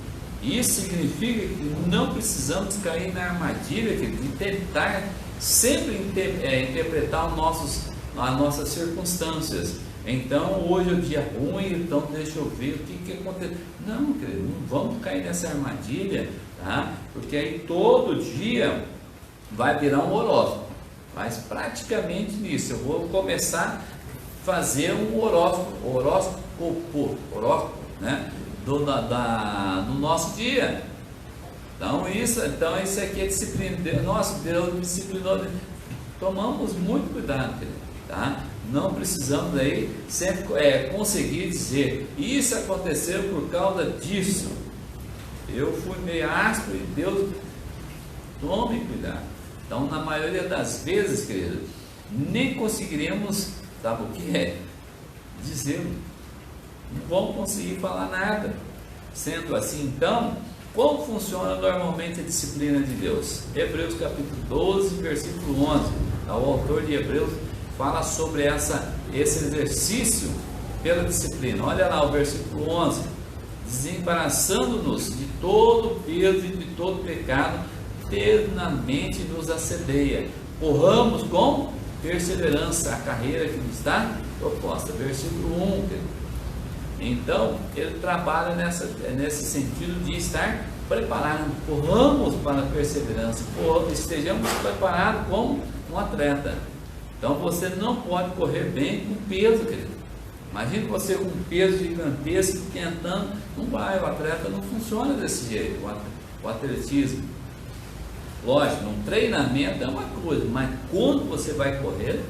Isso significa que não precisamos cair na armadilha de tentar sempre interpretar as nossas circunstâncias. Então, hoje é o dia ruim, então deixa eu ver o que aconteceu. Não, querido, não vamos cair nessa armadilha, tá? Porque aí todo dia vai virar um horóscopo. Mas praticamente nisso, eu vou começar a fazer um horóscopo, né, do nosso dia. Então isso aqui é disciplina. Nossa, Deus disciplinou. Tomamos muito cuidado, querido, tá? Não precisamos aí sempre conseguir dizer, isso aconteceu por causa disso. Eu fui meio áspero e Deus, tome cuidado. Então, na maioria das vezes, querido, nem conseguiremos, sabe o que é? Dizer, não vamos conseguir falar nada. Sendo assim, então, como funciona normalmente a disciplina de Deus? Hebreus capítulo 12, versículo 11. O autor de Hebreus fala sobre esse exercício pela disciplina. Olha lá o versículo 11. Desembaraçando-nos de todo peso e de todo pecado, eternamente nos assedeia. Corramos com perseverança a carreira que nos está proposta. Versículo 1. Então, ele trabalha nesse sentido de estar preparado. Corramos para a perseverança. Estejamos preparados como um atleta. Então, você não pode correr bem com peso, querido. Imagina você com um peso gigantesco tentando. Não vai, o atleta não funciona desse jeito. O atletismo. Lógico, um treinamento é uma coisa, mas quando você vai correr,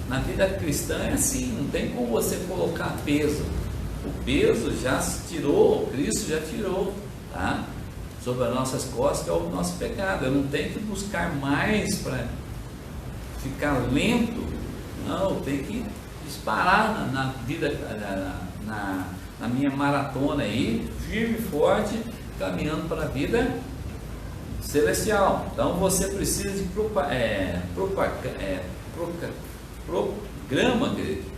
na vida cristã é assim, não tem como você colocar peso. O peso já se tirou, Cristo já tirou, tá? Sobre as nossas costas, que é o nosso pecado. Eu não tenho que buscar mais para ficar lento, não, eu tenho que disparar na vida, na minha maratona aí, firme e forte, caminhando para a vida celestial. Então você precisa de programa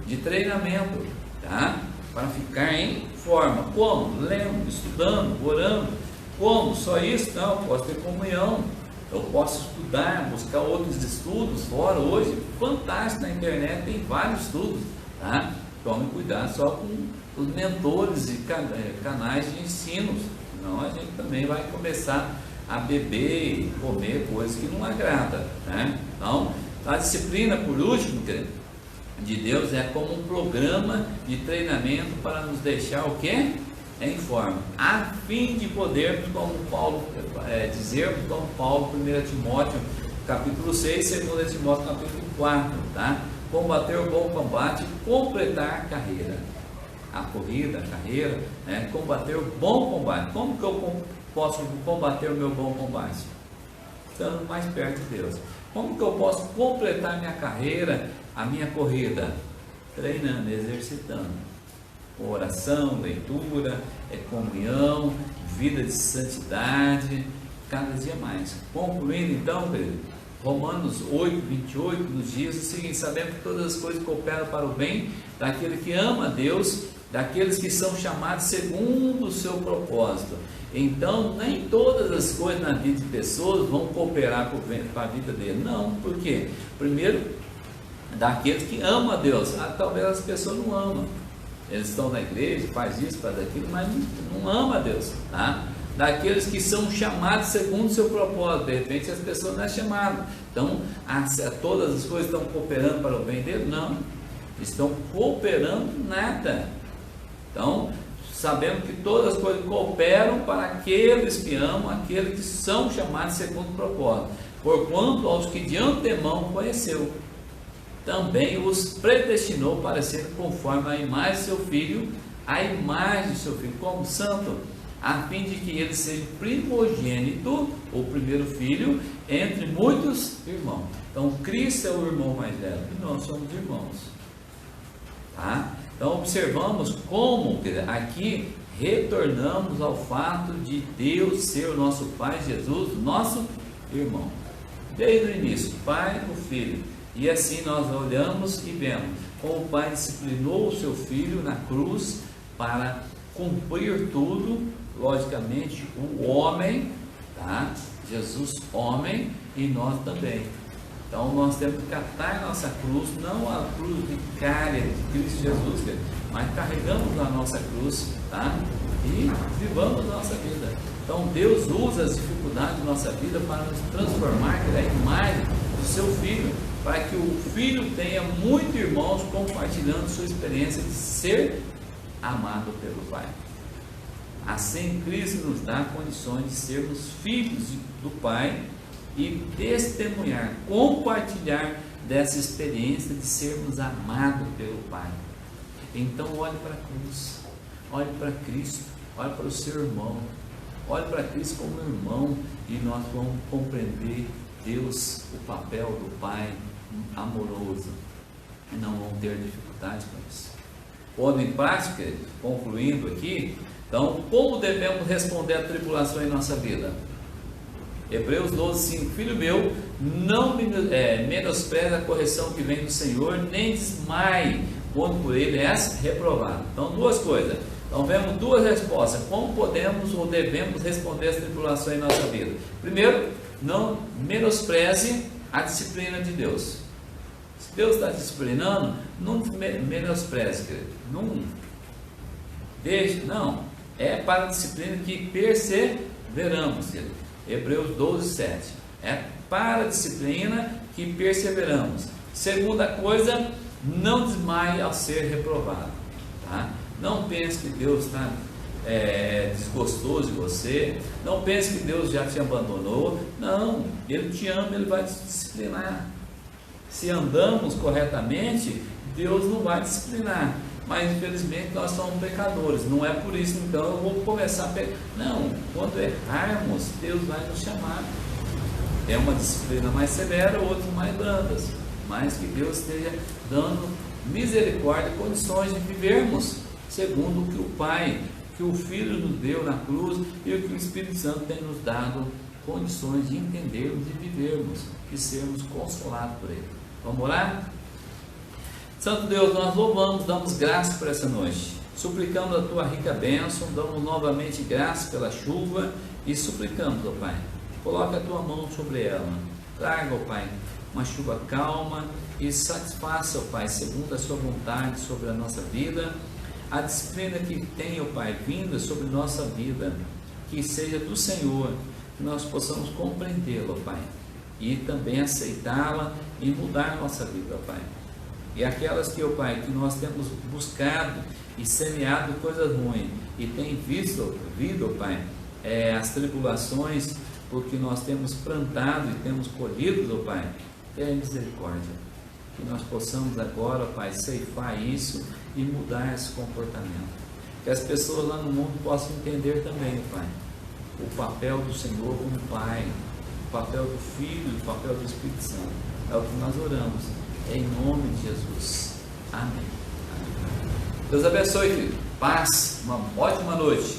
de treinamento, tá? Para ficar em forma. Como? Lendo, estudando, orando, Como? Só isso? Não, eu posso ter comunhão, eu posso estudar, buscar outros estudos fora. Hoje, fantástico, na internet tem vários estudos, tá? Tome cuidado só com os mentores e canais de ensino, senão a gente também vai começar a beber e comer coisas que não agrada, né? Então, a disciplina, por último, de Deus é como um programa de treinamento para nos deixar o quê? Em forma, a fim de podermos, como Paulo dizermos, como Paulo, 1 Timóteo capítulo 6, 2 Timóteo capítulo 4, tá? Combater o bom combate, completar a carreira, a corrida, a carreira, né? Combater o bom combate. Como que eu posso combater o meu bom combate? Estando mais perto de Deus. Como que eu posso completar minha carreira, a minha corrida? Treinando, exercitando. Oração, leitura, comunhão, vida de santidade, cada dia mais. Concluindo então, querido, Romanos 8, 28 nos diz o seguinte: sabemos que todas as coisas cooperam para o bem daquele que ama a Deus, daqueles que são chamados segundo o seu propósito. Então, nem todas as coisas na vida de pessoas vão cooperar para a vida dele. Não, por quê? Primeiro, daqueles que amam a Deus. Talvez as pessoas não amam. Eles estão na igreja, faz isso, faz aquilo, mas não ama a Deus, tá? Daqueles que são chamados segundo o seu propósito. De repente as pessoas não é chamado. Então, todas as coisas estão cooperando para o bem dele? Não, estão cooperando nada. Então, sabemos que todas as coisas cooperam para aqueles que amam, aqueles que são chamados segundo o propósito. Porquanto aos que de antemão conheceu, também os predestinou para ser conforme a imagem de seu filho, a imagem de seu filho, como santo, a fim de que ele seja primogênito, o primeiro filho, entre muitos irmãos. Então, Cristo é o irmão mais velho e nós somos irmãos, tá? Então, observamos como aqui retornamos ao fato de Deus ser o nosso Pai, Jesus, nosso irmão. Desde o início, Pai, o Filho. E assim nós olhamos e vemos como o Pai disciplinou o seu Filho na cruz para cumprir tudo, logicamente, o homem, tá? Jesus homem e nós também. Então nós temos que catar nossa cruz, não a cruz vicária de Cristo Jesus, mas carregamos a nossa cruz, tá? E vivamos a nossa vida. Então Deus usa as dificuldades da nossa vida para nos transformar na imagem do seu Filho, para que o Filho tenha muitos irmãos compartilhando sua experiência de ser amado pelo Pai. Assim, Cristo nos dá condições de sermos filhos do Pai e testemunhar, compartilhar dessa experiência de sermos amados pelo Pai. Então, olhe para a cruz, olhe para Cristo, olhe para o seu irmão, olhe para Cristo como irmão e nós vamos compreender Deus, o papel do Pai amoroso, e não vão ter dificuldade com isso. Pondo em prática, concluindo aqui, então, como devemos responder à tribulação em nossa vida? Hebreus 12, 5: filho meu, não menospreze a correção que vem do Senhor, nem desmaie quando por ele és reprovado. Então, duas coisas. Então, vemos duas respostas. Como podemos ou devemos responder às tribulações em nossa vida? Primeiro, não menospreze a disciplina de Deus. Se Deus está disciplinando, não menospreze, querido. Não deixe, não. É para a disciplina que perseveramos, querido. Hebreus 12, 7. É para a disciplina que perseveramos. Segunda coisa, não desmaie ao ser reprovado, tá? Não pense que Deus está desgostoso de você. Não pense que Deus já te abandonou. Não, Ele te ama, Ele vai te disciplinar. Se andamos corretamente, Deus não vai disciplinar. Mas infelizmente nós somos pecadores. Não é por isso então eu vou começar a pecar. Não, quando errarmos, Deus vai nos chamar. É uma disciplina mais severa, outra mais brandas, mas que Deus esteja dando misericórdia e condições de vivermos segundo o que o Pai, que o Filho nos deu na cruz e o que o Espírito Santo tem nos dado condições de entendermos e vivermos e sermos consolados por Ele. Vamos orar? Santo Deus, nós louvamos, damos graças por essa noite. Suplicamos a tua rica bênção, damos novamente graça pela chuva e suplicamos, ó Pai, coloca a tua mão sobre ela, traga, ó Pai, uma chuva calma e satisfaça, ó Pai, segundo a sua vontade sobre a nossa vida, a disciplina que tem, ó Pai, vinda sobre nossa vida, que seja do Senhor, que nós possamos compreendê-la, ó Pai, e também aceitá-la e mudar a nossa vida, ó Pai. E aquelas que, ó Pai, que nós temos buscado e semeado coisas ruins e tem visto, ó Pai, as tribulações, porque nós temos plantado e temos colhido, ó Pai, tenha misericórdia, que nós possamos agora, ó Pai, ceifar isso e mudar esse comportamento, que as pessoas lá no mundo possam entender também, ó Pai, o papel do Senhor como Pai, o papel do Filho e o papel do Espírito Santo. É o que nós oramos, em nome de Jesus. Amém. Deus abençoe, filho. Paz, uma ótima noite.